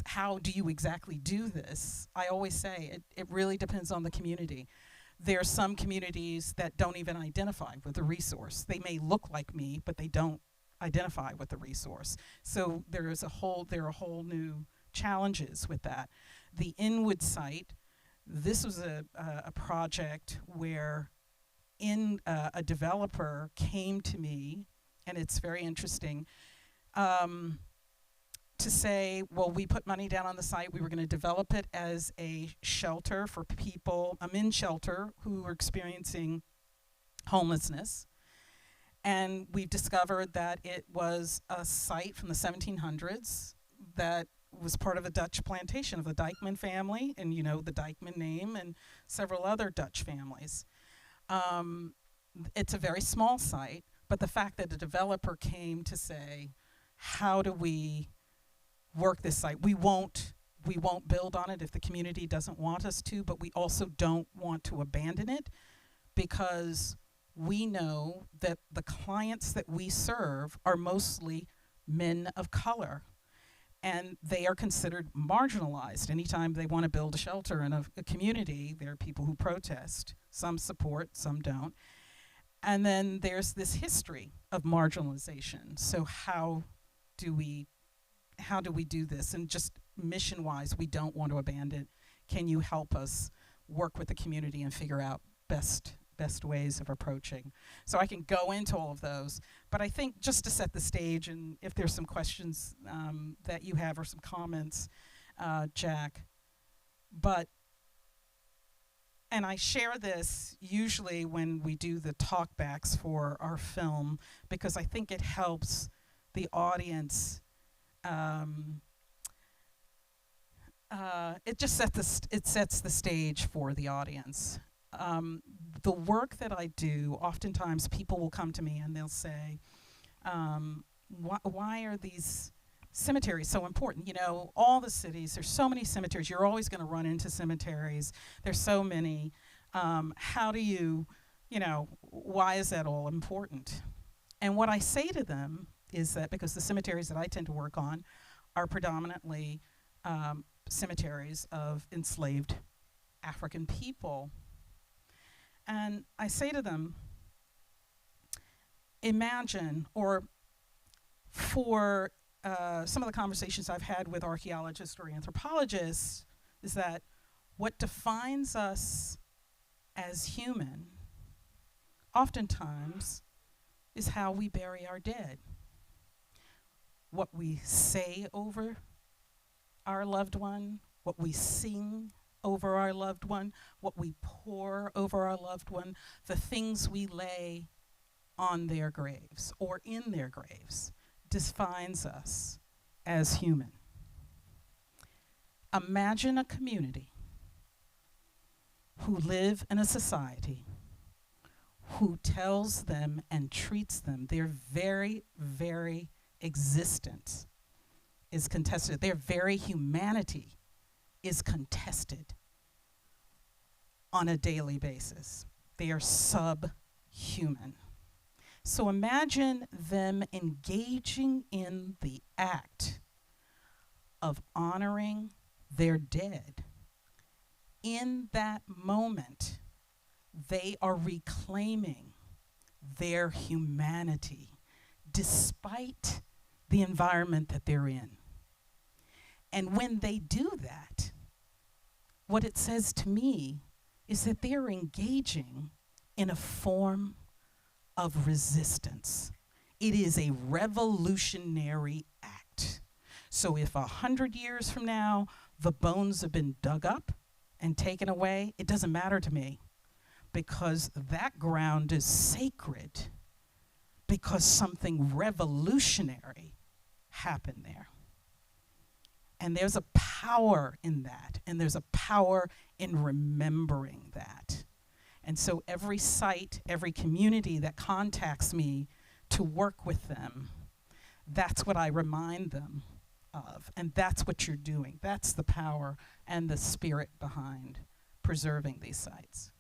how do you exactly do this, I always say it really depends on the community. There are some communities that don't even identify with the resource. They may look like me, but they don't identify with the resource. So there are a whole new challenges with that. The Inwood Site, this was a project where a developer came to me, and it's very interesting, to say, well, we put money down on the site. We were going to develop it as a shelter for people, a men's shelter who were experiencing homelessness. And we discovered that it was a site from the 1700s that was part of a Dutch plantation of the Dijkman family, and you know the Dijkman name, and several other Dutch families. It's a very small site, but the fact that the developer came to say, how do we work this site? We won't build on it if the community doesn't want us to, but we also don't want to abandon it, because we know that the clients that we serve are mostly men of color, and they are considered marginalized. Anytime they want to build a shelter in a community, there are people who protest. Some support, some don't. And then there's this history of marginalization. So how do we do this? And just mission-wise, we don't want to abandon it. Can you help us work with the community and figure out best ways of approaching? So I can go into all of those, but I think just to set the stage, and if there's some questions that you have or some comments, Jack, and I share this usually when we do the talkbacks for our film, because I think it helps the audience. It sets the stage for the audience. The work that I do, oftentimes people will come to me and they'll say, why are these cemeteries so important? You know, all the cities, there's so many cemeteries. You're always going to run into cemeteries. There's so many. How do you know, why is that all important? And what I say to them is that because the cemeteries that I tend to work on are predominantly cemeteries of enslaved African people. And I say to them, imagine, or for some of the conversations I've had with archaeologists or anthropologists, is that what defines us as human oftentimes is how we bury our dead. What we say over our loved one, what we sing over our loved one, what we pour over our loved one, the things we lay on their graves or in their graves defines us as human. Imagine a community who live in a society who tells them and treats them, their very, very existence is contested. Their very humanity is contested on a daily basis. They are subhuman. So imagine them engaging in the act of honoring their dead. In that moment, they are reclaiming their humanity despite the environment that they're in. And when they do that, what it says to me is that they're engaging in a form of resistance. It is a revolutionary act. So if 100 years from now, the bones have been dug up and taken away, it doesn't matter to me, because that ground is sacred, because something revolutionary happened there. And there's a power in that, and there's a power in remembering that. And so every site, every community that contacts me to work with them, that's what I remind them of. And that's what you're doing. That's the power and the spirit behind preserving these sites.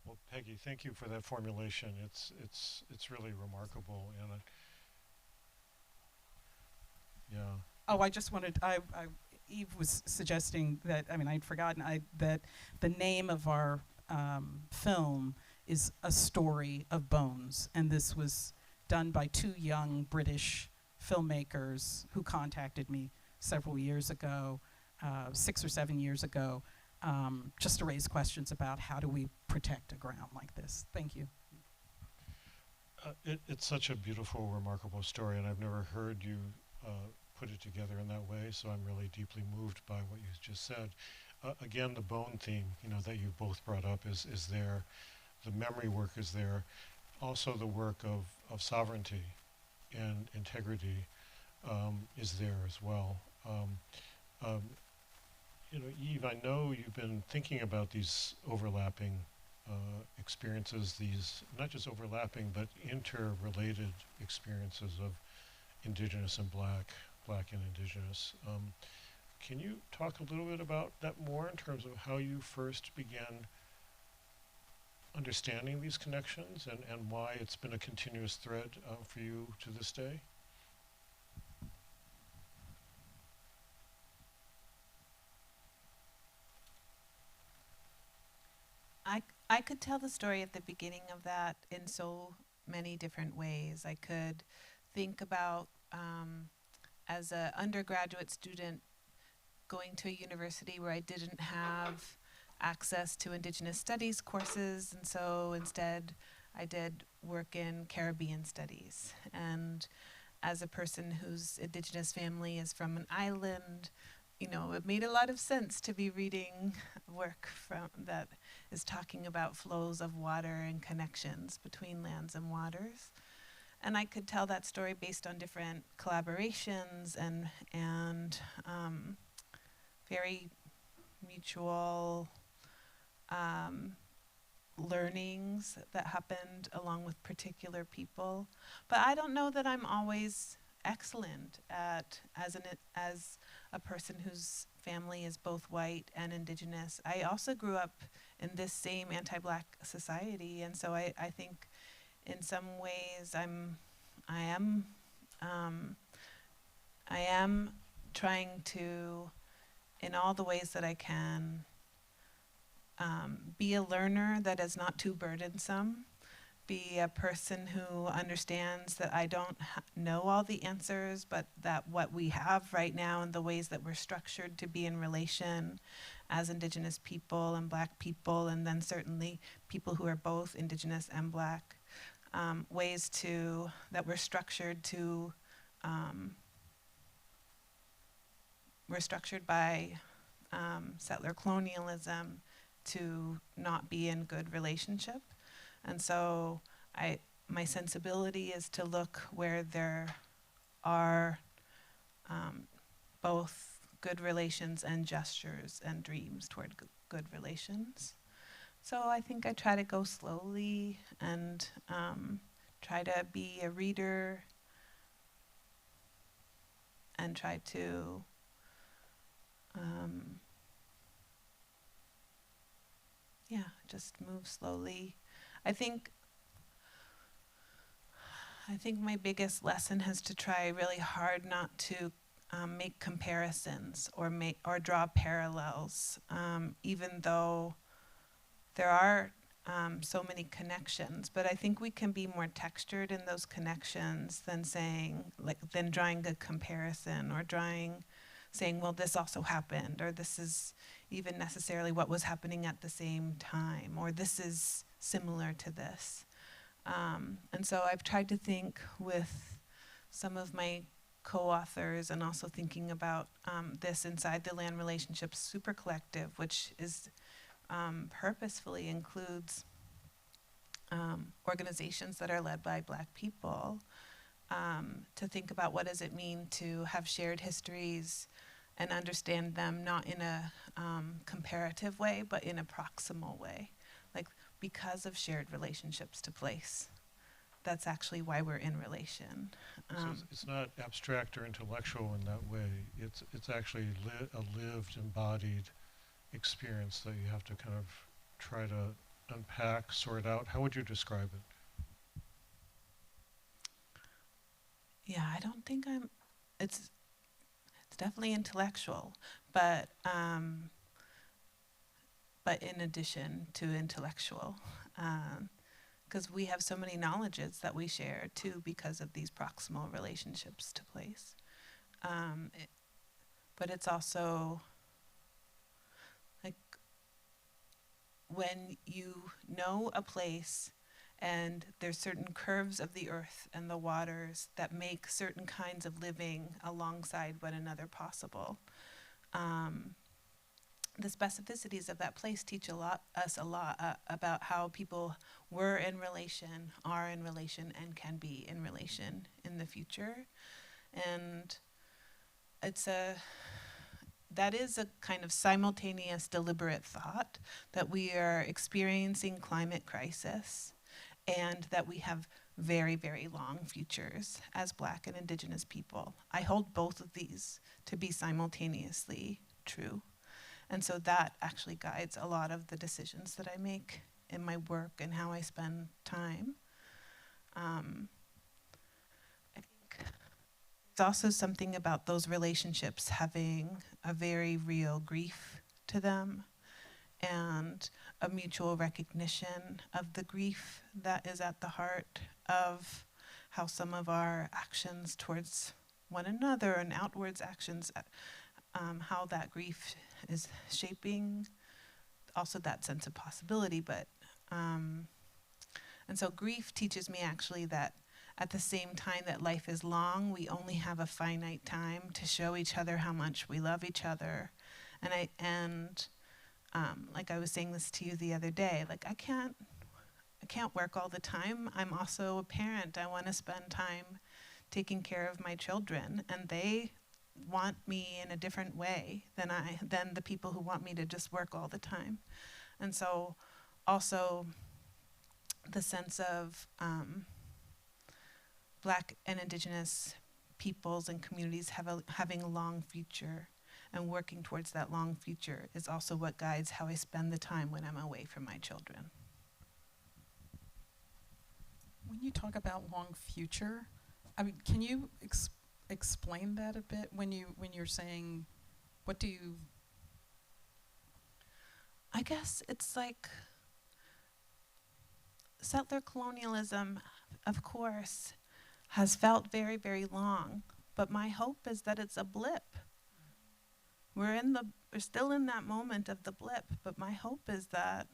Well, Peggy, thank you for that formulation. It's really remarkable, and yeah. Oh, I just wanted, Eve was suggesting that, I mean, I'd forgotten that the name of our film is A Story of Bones, and this was done by two young British filmmakers who contacted me several years ago, 6 or 7 years ago, just to raise questions about how do we protect a ground like this. Thank you. It's such a beautiful, remarkable story, and I've never heard you put it together in that way, so I'm really deeply moved by what you just said. Again, the bone theme, that you both brought up is there. The memory work is there. Also, the work of sovereignty and integrity is there as well. Eve, I know you've been thinking about these overlapping experiences, these not just overlapping, but interrelated experiences of Indigenous and Black and Indigenous. Can you talk a little bit about that more in terms of how you first began understanding these connections and why it's been a continuous thread for you to this day? I could tell the story at the beginning of that in so many different ways. I could think about as an undergraduate student going to a university where I didn't have access to Indigenous studies courses, and so instead I did work in Caribbean studies. And as a person whose Indigenous family is from an island, it made a lot of sense to be reading work that is talking about flows of water and connections between lands and waters. And I could tell that story based on different collaborations and very mutual learnings that happened along with particular people. But I don't know that I'm always excellent at, as a person whose family is both white and Indigenous. I also grew up in this same anti-Black society, and so I think in some ways I am trying to, in all the ways that I can, be a learner that is not too burdensome, be a person who understands that I don't know all the answers, but that what we have right now and the ways that we're structured to be in relation as Indigenous people and Black people, and then certainly people who are both Indigenous and Black, ways that we're structured to, we're structured by settler colonialism to not be in good relationship. And so my sensibility is to look where there are both good relations and gestures and dreams toward good relations. So I think I try to go slowly and try to be a reader and try to just move slowly. I think my biggest lesson has to try really hard not to make comparisons or draw parallels, even though there are so many connections. But I think we can be more textured in those connections than drawing a comparison or saying, well, this also happened, or this is even necessarily what was happening at the same time, or this is similar to this. And so I've tried to think with some of my co-authors and also thinking about this inside the Land Relationships Super Collective, which is purposefully includes organizations that are led by Black people, to think about what does it mean to have shared histories and understand them not in a comparative way, but in a proximal way, like because of shared relationships to place. That's actually why we're in relation. So it's not abstract or intellectual in that way. It's actually a lived, embodied experience that you have to kind of try to unpack, sort out. How would you describe it? Yeah, I don't think it's definitely intellectual, but in addition to intellectual, because we have so many knowledges that we share too because of these proximal relationships to place. But it's also like when you know a place and there's certain curves of the earth and the waters that make certain kinds of living alongside one another possible. The specificities of that place teach us a lot about how people were in relation, are in relation, and can be in relation in the future. And that is a kind of simultaneous, deliberate thought that we are experiencing climate crisis and that we have very, very long futures as Black and Indigenous people. I hold both of these to be simultaneously true. And so that actually guides a lot of the decisions that I make in my work and how I spend time. I think it's also something about those relationships having a very real grief to them and a mutual recognition of the grief that is at the heart of how some of our actions towards one another and outwards actions, how that grief is shaping also that sense of possibility. And so grief teaches me actually that at the same time that life is long, we only have a finite time to show each other how much we love each other. And like I was saying this to you the other day, like I can't work all the time. I'm also a parent. I want to spend time taking care of my children, and they want me in a different way than the people who want me to just work all the time. And so also the sense of Black and Indigenous peoples and communities having a long future and working towards that long future is also what guides how I spend the time when I'm away from my children. When you talk about long future, I mean, can you explain that a bit? When you're saying, what do you? I guess it's like settler colonialism, of course, has felt very, very long, but my hope is that it's a blip. We're still in that moment of the blip, but my hope is that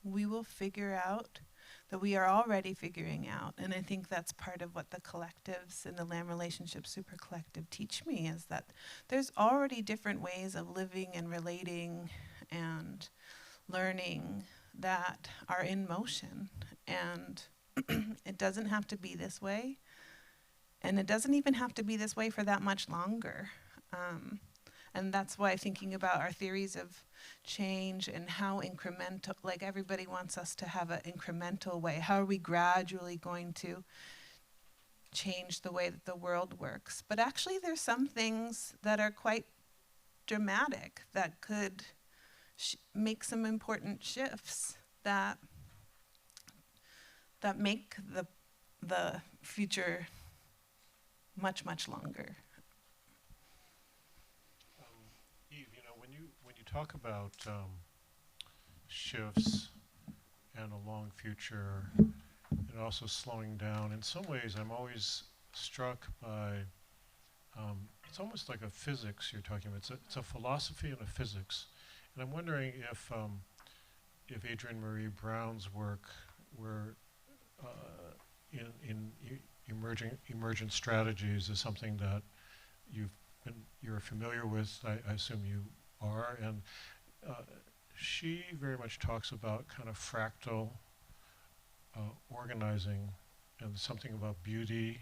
we will figure out that we are already figuring out. And I think that's part of what the collectives in the land relationship super collective teach me, is that there's already different ways of living and relating and learning that are in motion. And it doesn't have to be this way. And it doesn't even have to be this way for that much longer. And that's why thinking about our theories of change and how incremental, like everybody wants us to have an incremental way. How are we gradually going to change the way that the world works? But actually there's some things that are quite dramatic that could make some important shifts that make the future much, much longer. When you talk about shifts and a long future and also slowing down, in some ways I'm always struck by, it's almost like a physics you're talking about. It's a philosophy and a physics. And I'm wondering if Adrienne Marie Brown's work were in emergent strategies is something that you're familiar with. I assume you are, and she very much talks about kind of fractal organizing and something about beauty,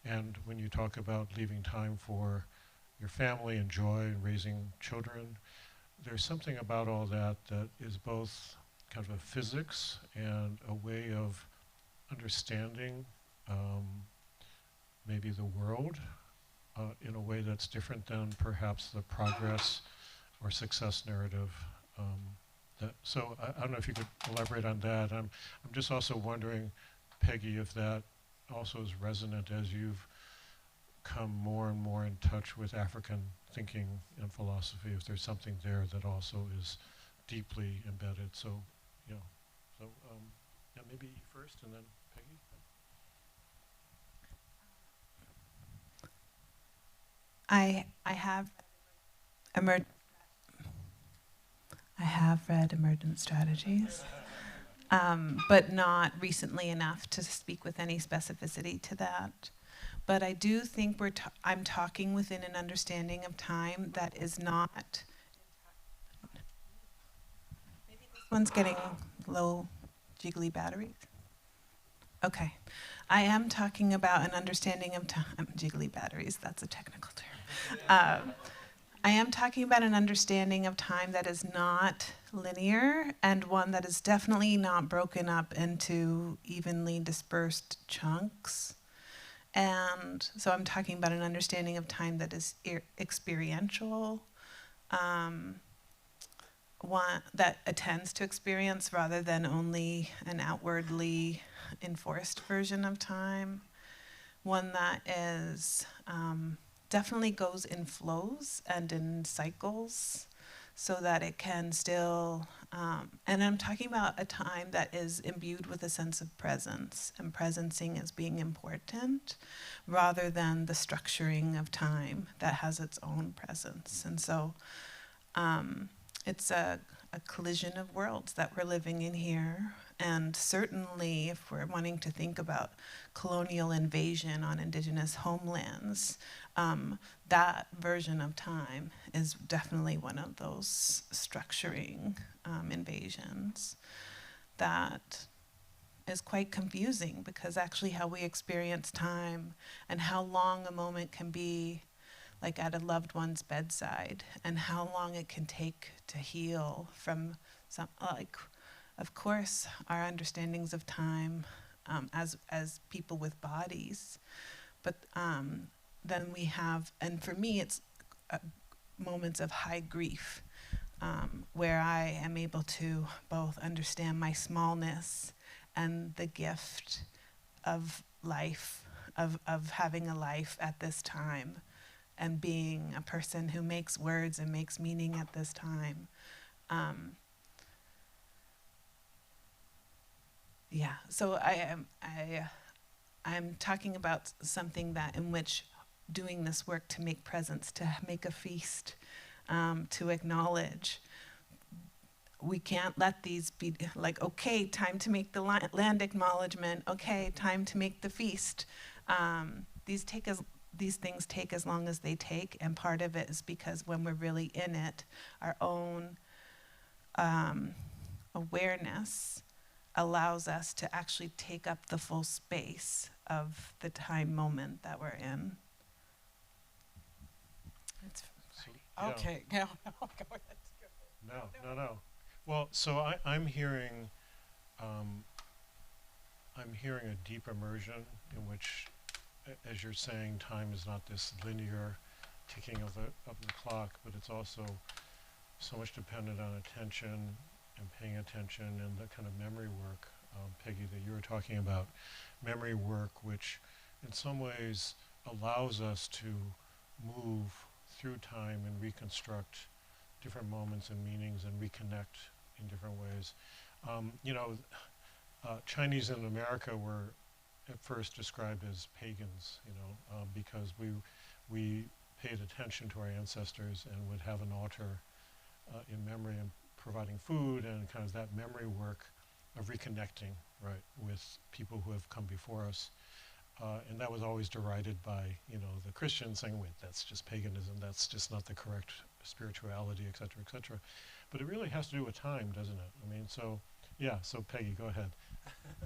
and when you talk about leaving time for your family and joy and raising children, there's something about all that that is both kind of a physics and a way of understanding maybe the world in a way that's different than perhaps the progress or success narrative. So I don't know if you could elaborate on that. I'm just also wondering, Peggy, if that also is resonant as you've come more and more in touch with African thinking and philosophy, if there's something there that also is deeply embedded. So, you know, yeah, maybe first and then Peggy. I have read Emergent Strategies, but not recently enough to speak with any specificity to that. But I do think I'm talking within an understanding of time that is not. Maybe this one's getting low, jiggly batteries. Okay, I am talking about an understanding of time. Jiggly batteries. That's a technical term. I am talking about an understanding of time that is not linear and one that is definitely not broken up into evenly dispersed chunks. And so I'm talking about an understanding of time that is experiential, one that attends to experience rather than only an outwardly enforced version of time, one that is definitely goes in flows and in cycles so that it can still, and I'm talking about a time that is imbued with a sense of presence and presencing as being important rather than the structuring of time that has its own presence. And so it's a collision of worlds that we're living in here. And certainly if we're wanting to think about colonial invasion on indigenous homelands, that version of time is definitely one of those structuring invasions that is quite confusing, because actually how we experience time and how long a moment can be like at a loved one's bedside and how long it can take to heal from some, like, of course, our understandings of time as people with bodies, but then we have, and for me it's moments of high grief where I am able to both understand my smallness and the gift of life, of having a life at this time and being a person who makes words and makes meaning at this time. Yeah, so I'm talking about something that in which doing this work to make presence, to make a feast, to acknowledge. We can't let these be like, okay, time to make the land acknowledgement, okay, time to make the feast. These things take as long as they take, and part of it is because when we're really in it, our own awareness allows us to actually take up the full space of the time moment that we're in. It's Yeah. Okay, no, go ahead. No. Well, so I'm hearing a deep immersion in which, as you're saying, time is not this linear ticking of the clock, but it's also so much dependent on attention and paying attention and the kind of memory work, Peggy, that you were talking about. Memory work, which in some ways allows us to move through time and reconstruct different moments and meanings and reconnect in different ways. Chinese in America were at first described as pagans, because we paid attention to our ancestors and would have an altar in memory and providing food and kind of that memory work of reconnecting, right, with people who have come before us. And that was always derided by, the Christians, saying, wait, that's just paganism, that's just not the correct spirituality, et cetera, et cetera. But it really has to do with time, doesn't it? I mean, so Peggy, go ahead.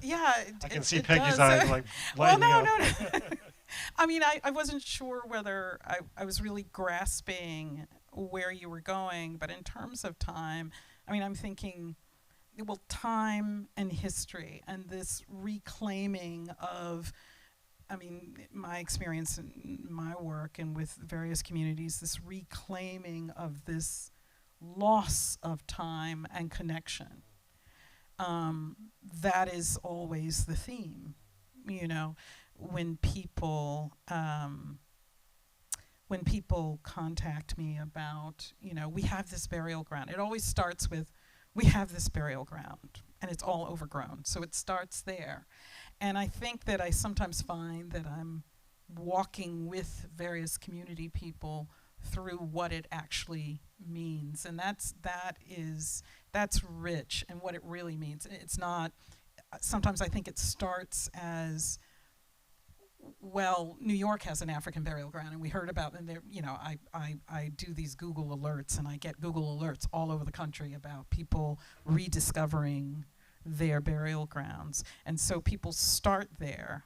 Yeah, I can it, see it Peggy's does. eyes like Well, lighting no, up. no, no. I mean, I wasn't sure whether I was really grasping where you were going, but in terms of time, I mean, I'm thinking, well, time and history and this reclaiming of, I mean, my experience in my work and with various communities, this reclaiming of this loss of time and connection. That is always the theme, you know, when people contact me about, you know, we have this burial ground. It always starts with, we have this burial ground, and it's all overgrown. So it starts there. And I think that I sometimes find that I'm walking with various community people through what it actually means, and that's rich and what it really means. It's not. Sometimes I think it starts as, well, New York has an African burial ground, and we heard about, and there, you know, I do these Google alerts, and I get Google alerts all over the country about people rediscovering their burial grounds, and so people start there.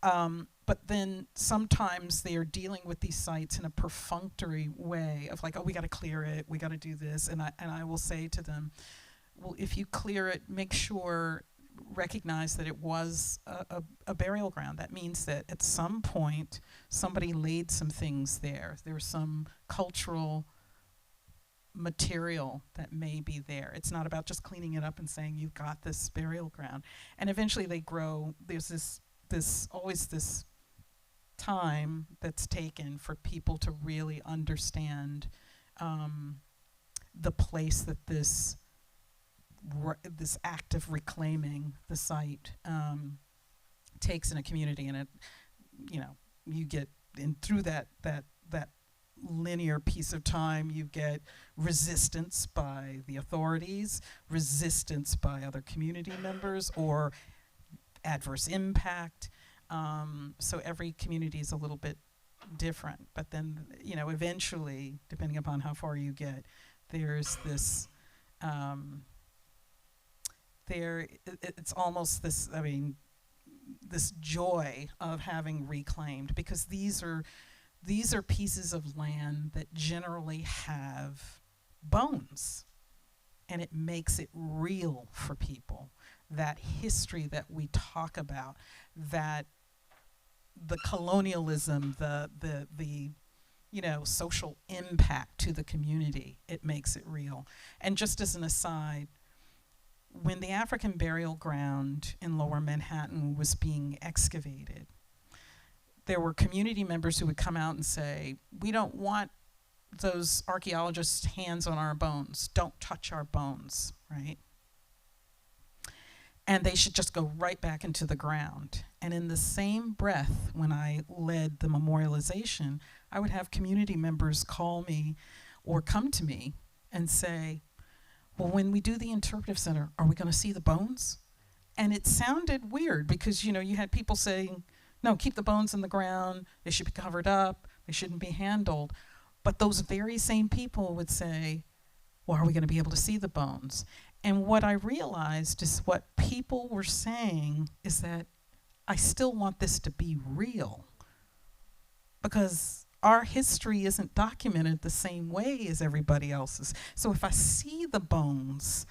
But then sometimes they are dealing with these sites in a perfunctory way of like, oh, we got to clear it, we got to do this, and I will say to them, well, if you clear it, make sure, recognize that it was a burial ground. That means that at some point somebody laid some things there. There's some cultural material that may be there. It's not about just cleaning it up and saying you've got this burial ground. And eventually they grow. There's this always this time that's taken for people to really understand the place that this act of reclaiming the site takes in a community, and it, you know, you get in through that linear piece of time, you get resistance by the authorities, resistance by other community members, or adverse impact. So every community is a little bit different, but then, you know, eventually, depending upon how far you get, there's this it's almost this, I mean, this joy of having reclaimed, because these are pieces of land that generally have bones, and it makes it real for people. That history that we talk about, that the colonialism, the you know, social impact to the community, it makes it real. And just as an aside, when the African burial ground in Lower Manhattan was being excavated, there were community members who would come out and say, we don't want those archaeologists' hands on our bones. Don't touch our bones, right? And they should just go right back into the ground. And in the same breath, when I led the memorialization, I would have community members call me or come to me and say, well, when we do the interpretive center, are we going to see the bones? And it sounded weird because, you know, you had people saying, no, keep the bones in the ground, they should be covered up, they shouldn't be handled. But those very same people would say, well, are we going to be able to see the bones? And what I realized is what people were saying is that I still want this to be real, because our history isn't documented the same way as everybody else's. So if I see the bones,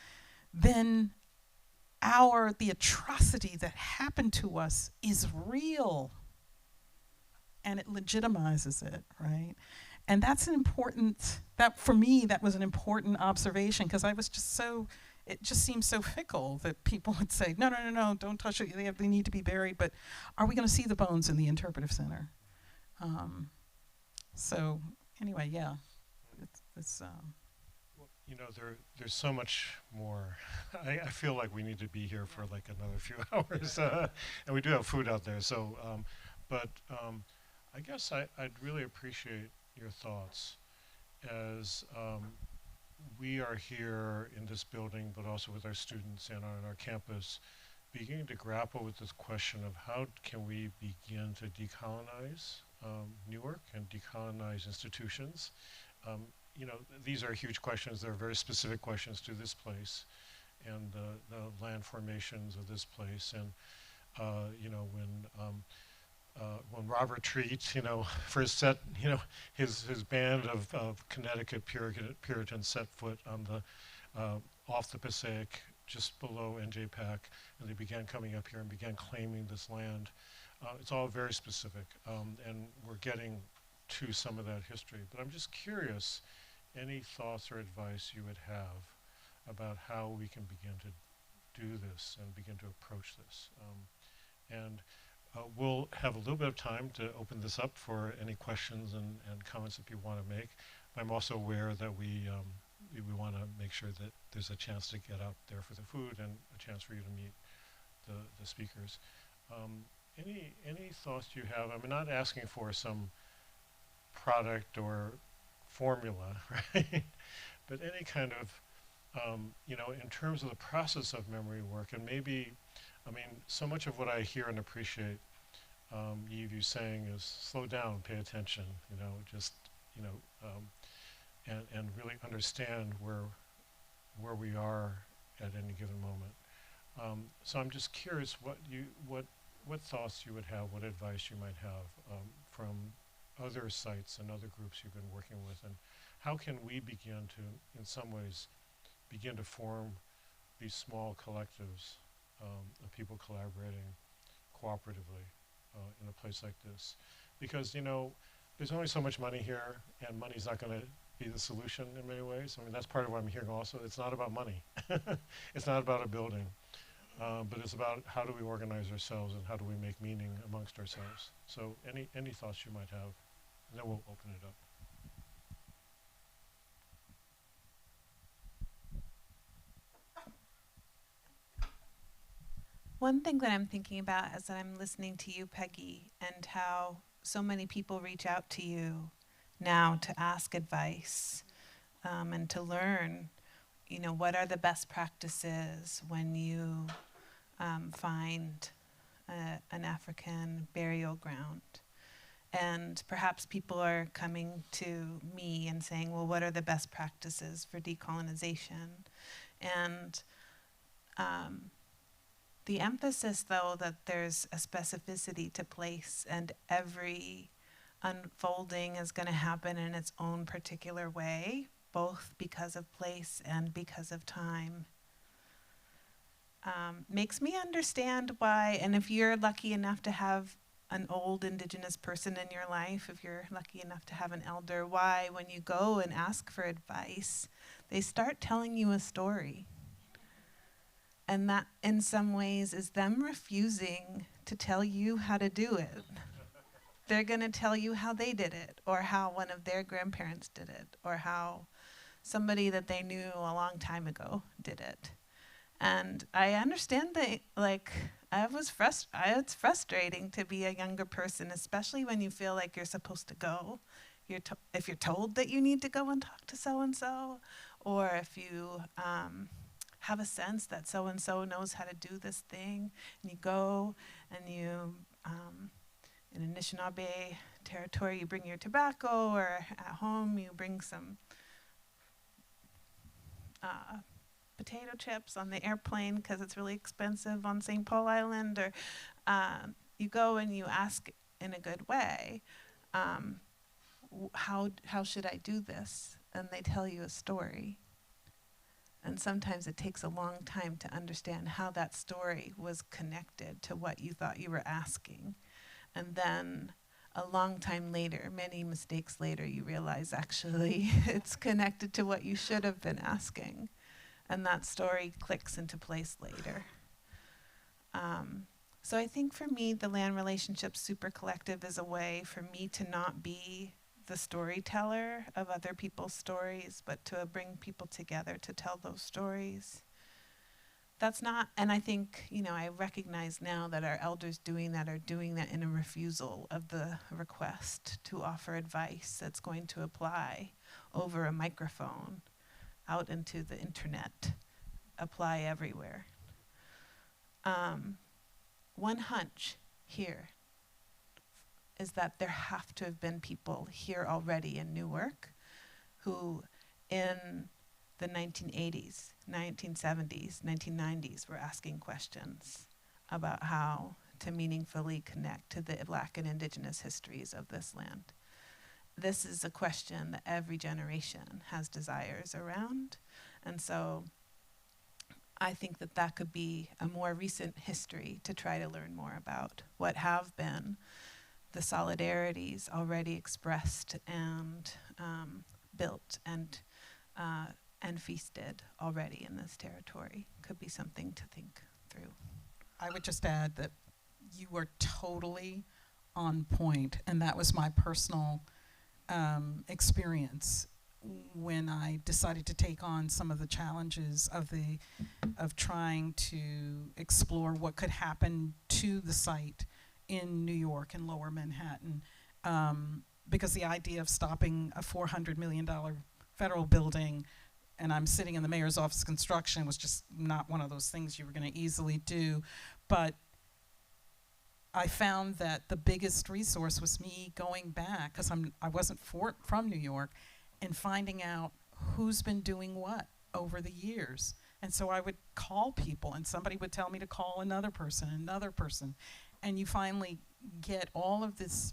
then the atrocity that happened to us is real, and it legitimizes it, right? And that's an important, that for me, that was an important observation, because I was just so, it just seems so fickle that people would say, no, no, no, no, don't touch it, they need to be buried, but are we going to see the bones in the interpretive center? So anyway, yeah, it's Well, you know, there's so much more. I feel like we need to be here for like another few hours, and we do have food out there. So, but I guess I'd really appreciate your thoughts as we are here in this building, but also with our students and on our campus, beginning to grapple with this question of how can we begin to decolonize Newark and decolonize institutions. You know, these are huge questions. They're very specific questions to this place. and the land formations of this place. And you know, when Robert Treat, you know, first set, you know, his band of Connecticut Puritans set foot on the off the Passaic, just below NJPAC, and they began coming up here and began claiming this land. It's all very specific, and we're getting to some of that history. But I'm just curious, any thoughts or advice you would have about how we can begin to do this and begin to approach this? And we'll have a little bit of time to open this up for any questions and comments that people want to make. I'm also aware that we want to make sure that there's a chance to get out there for the food and a chance for you to meet the speakers. Any thoughts you have? I'm not asking for some product or formula, right? But any kind of, you know, in terms of the process of memory work, and maybe, I mean, so much of what I hear and appreciate you saying is slow down, pay attention, you know, just, you know, and really understand where we are at any given moment. So I'm just curious what thoughts you would have, what advice you might have from other sites and other groups you've been working with, and how can we begin to, in some ways, begin to form these small collectives of people collaborating cooperatively in a place like this? Because, you know, there's only so much money here, and money's not going to be the solution in many ways. I mean, that's part of what I'm hearing also. It's not about money. It's not about a building. But it's about how do we organize ourselves and how do we make meaning amongst ourselves. So any thoughts you might have, and then we'll open it up. One thing that I'm thinking about as I'm listening to you, Peggy, and how so many people reach out to you now to ask advice and to learn, you know, what are the best practices when you find an African burial ground. And perhaps people are coming to me and saying, well, what are the best practices for decolonization? And the emphasis, though, that there's a specificity to place and every unfolding is going to happen in its own particular way, both because of place and because of time, makes me understand why, and if you're lucky enough to have an old Indigenous person in your life, if you're lucky enough to have an elder, why when you go and ask for advice, they start telling you a story. And that, in some ways, is them refusing to tell you how to do it. They're going to tell you how they did it, or how one of their grandparents did it, or how somebody that they knew a long time ago did it. And I understand that, like, it's frustrating to be a younger person, especially when you feel like you're supposed to go. If you're told that you need to go and talk to so-and-so, or if you have a sense that so-and-so knows how to do this thing, and you go and you, in Anishinaabe territory, you bring your tobacco, or at home you bring some potato chips on the airplane because it's really expensive on St. Paul Island, or you go and you ask in a good way, how should I do this? And they tell you a story. And sometimes it takes a long time to understand how that story was connected to what you thought you were asking. And then a long time later, many mistakes later, you realize actually it's connected to what you should have been asking. And that story clicks into place later. So I think for me, the Land Relationships Super Collective is a way for me to not be the storyteller of other people's stories, but to bring people together to tell those stories. That's not, and I think, you know, I recognize now that our elders doing that are doing that in a refusal of the request to offer advice that's going to apply over a microphone out into the internet, apply everywhere. One hunch here is that there have to have been people here already in Newark who, in the 1980s, 1970s, 1990s were asking questions about how to meaningfully connect to the Black and Indigenous histories of this land. This is a question that every generation has desires around, and so I think that that could be a more recent history to try to learn more about what have been the solidarities already expressed and built and feasted already in this territory. Could be something to think through. I would just add that you were totally on point, and that was my personal experience when I decided to take on some of the challenges of trying to explore what could happen to the site in New York and Lower Manhattan, because the idea of stopping a $400 million federal building, and I'm sitting in the mayor's office construction, was just not one of those things you were going to easily do. But I found that the biggest resource was me going back, because I wasn't from New York, and finding out who's been doing what over the years. And so I would call people, and somebody would tell me to call another person, and you finally get all of these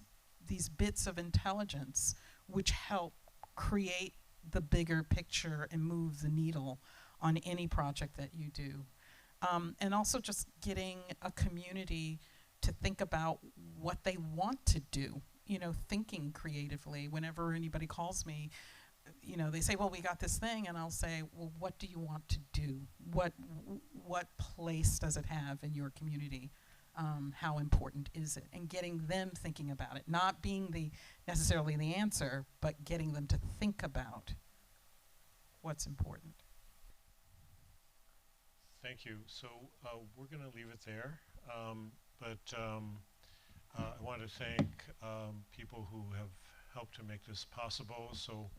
bits of intelligence which help create the bigger picture and move the needle on any project that you do. And also just getting a community to think about what they want to do, thinking creatively. Whenever anybody calls me, they say, well, we got this thing, and I'll say, well, what do you want to do? What place does it have in your community? How important is it? And getting them thinking about it, not being necessarily the answer, but getting them to think about what's important. Thank you. So we're going to leave it there. But I want to thank people who have helped to make this possible. So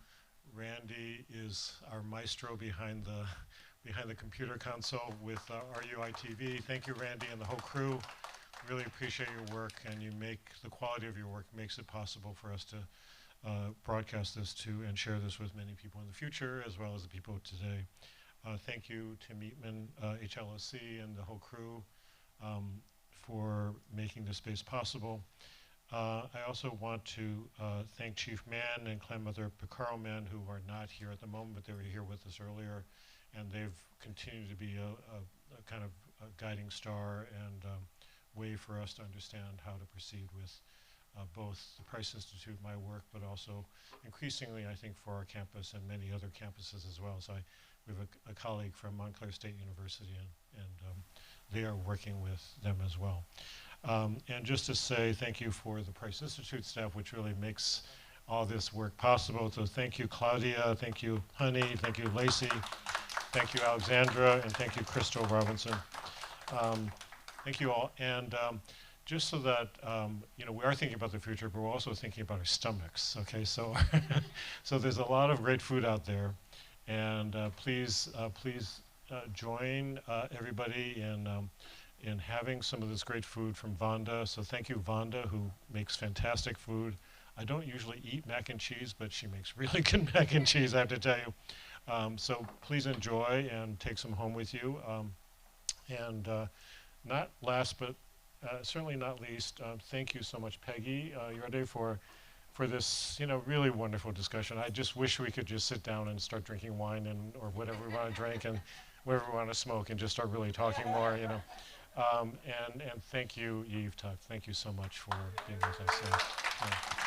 Randy is our maestro behind the computer console with RUI TV. Thank you, Randy, and the whole crew. Really appreciate your work, and the quality of your work makes it possible for us to broadcast this and share this with many people in the future, as well as the people today. Thank you to Meatman, HLSC, and the whole crew for making this space possible. I also want to thank Chief Mann and Clanmother Picaro Mann, who are not here at the moment, but they were here with us earlier, and they've continued to be a kind of a guiding star and way for us to understand how to proceed with both the Price Institute, my work, but also increasingly, I think, for our campus and many other campuses as well. So we have a colleague from Montclair State University, and they are working with them as well. And just to say thank you for the Price Institute staff, which really makes all this work possible. So thank you, Claudia, thank you, Honey, thank you, Lacey, thank you, Alexandra, and thank you, Crystal Robinson. Thank you all. And just so that, we are thinking about the future, but we're also thinking about our stomachs, okay? So, so there's a lot of great food out there. And please join everybody in having some of this great food from Vonda. So thank you, Vonda, who makes fantastic food. I don't usually eat mac and cheese, but she makes really good mac and cheese, I have to tell you. So please enjoy and take some home with you. And not last, but certainly not least, thank you so much, Peggy Jorde, for this, really wonderful discussion. I just wish we could just sit down and start drinking wine or whatever we want to drink and whatever we want to smoke and just start really talking more, And thank you, Yves Tuck. Thank you so much for being with us.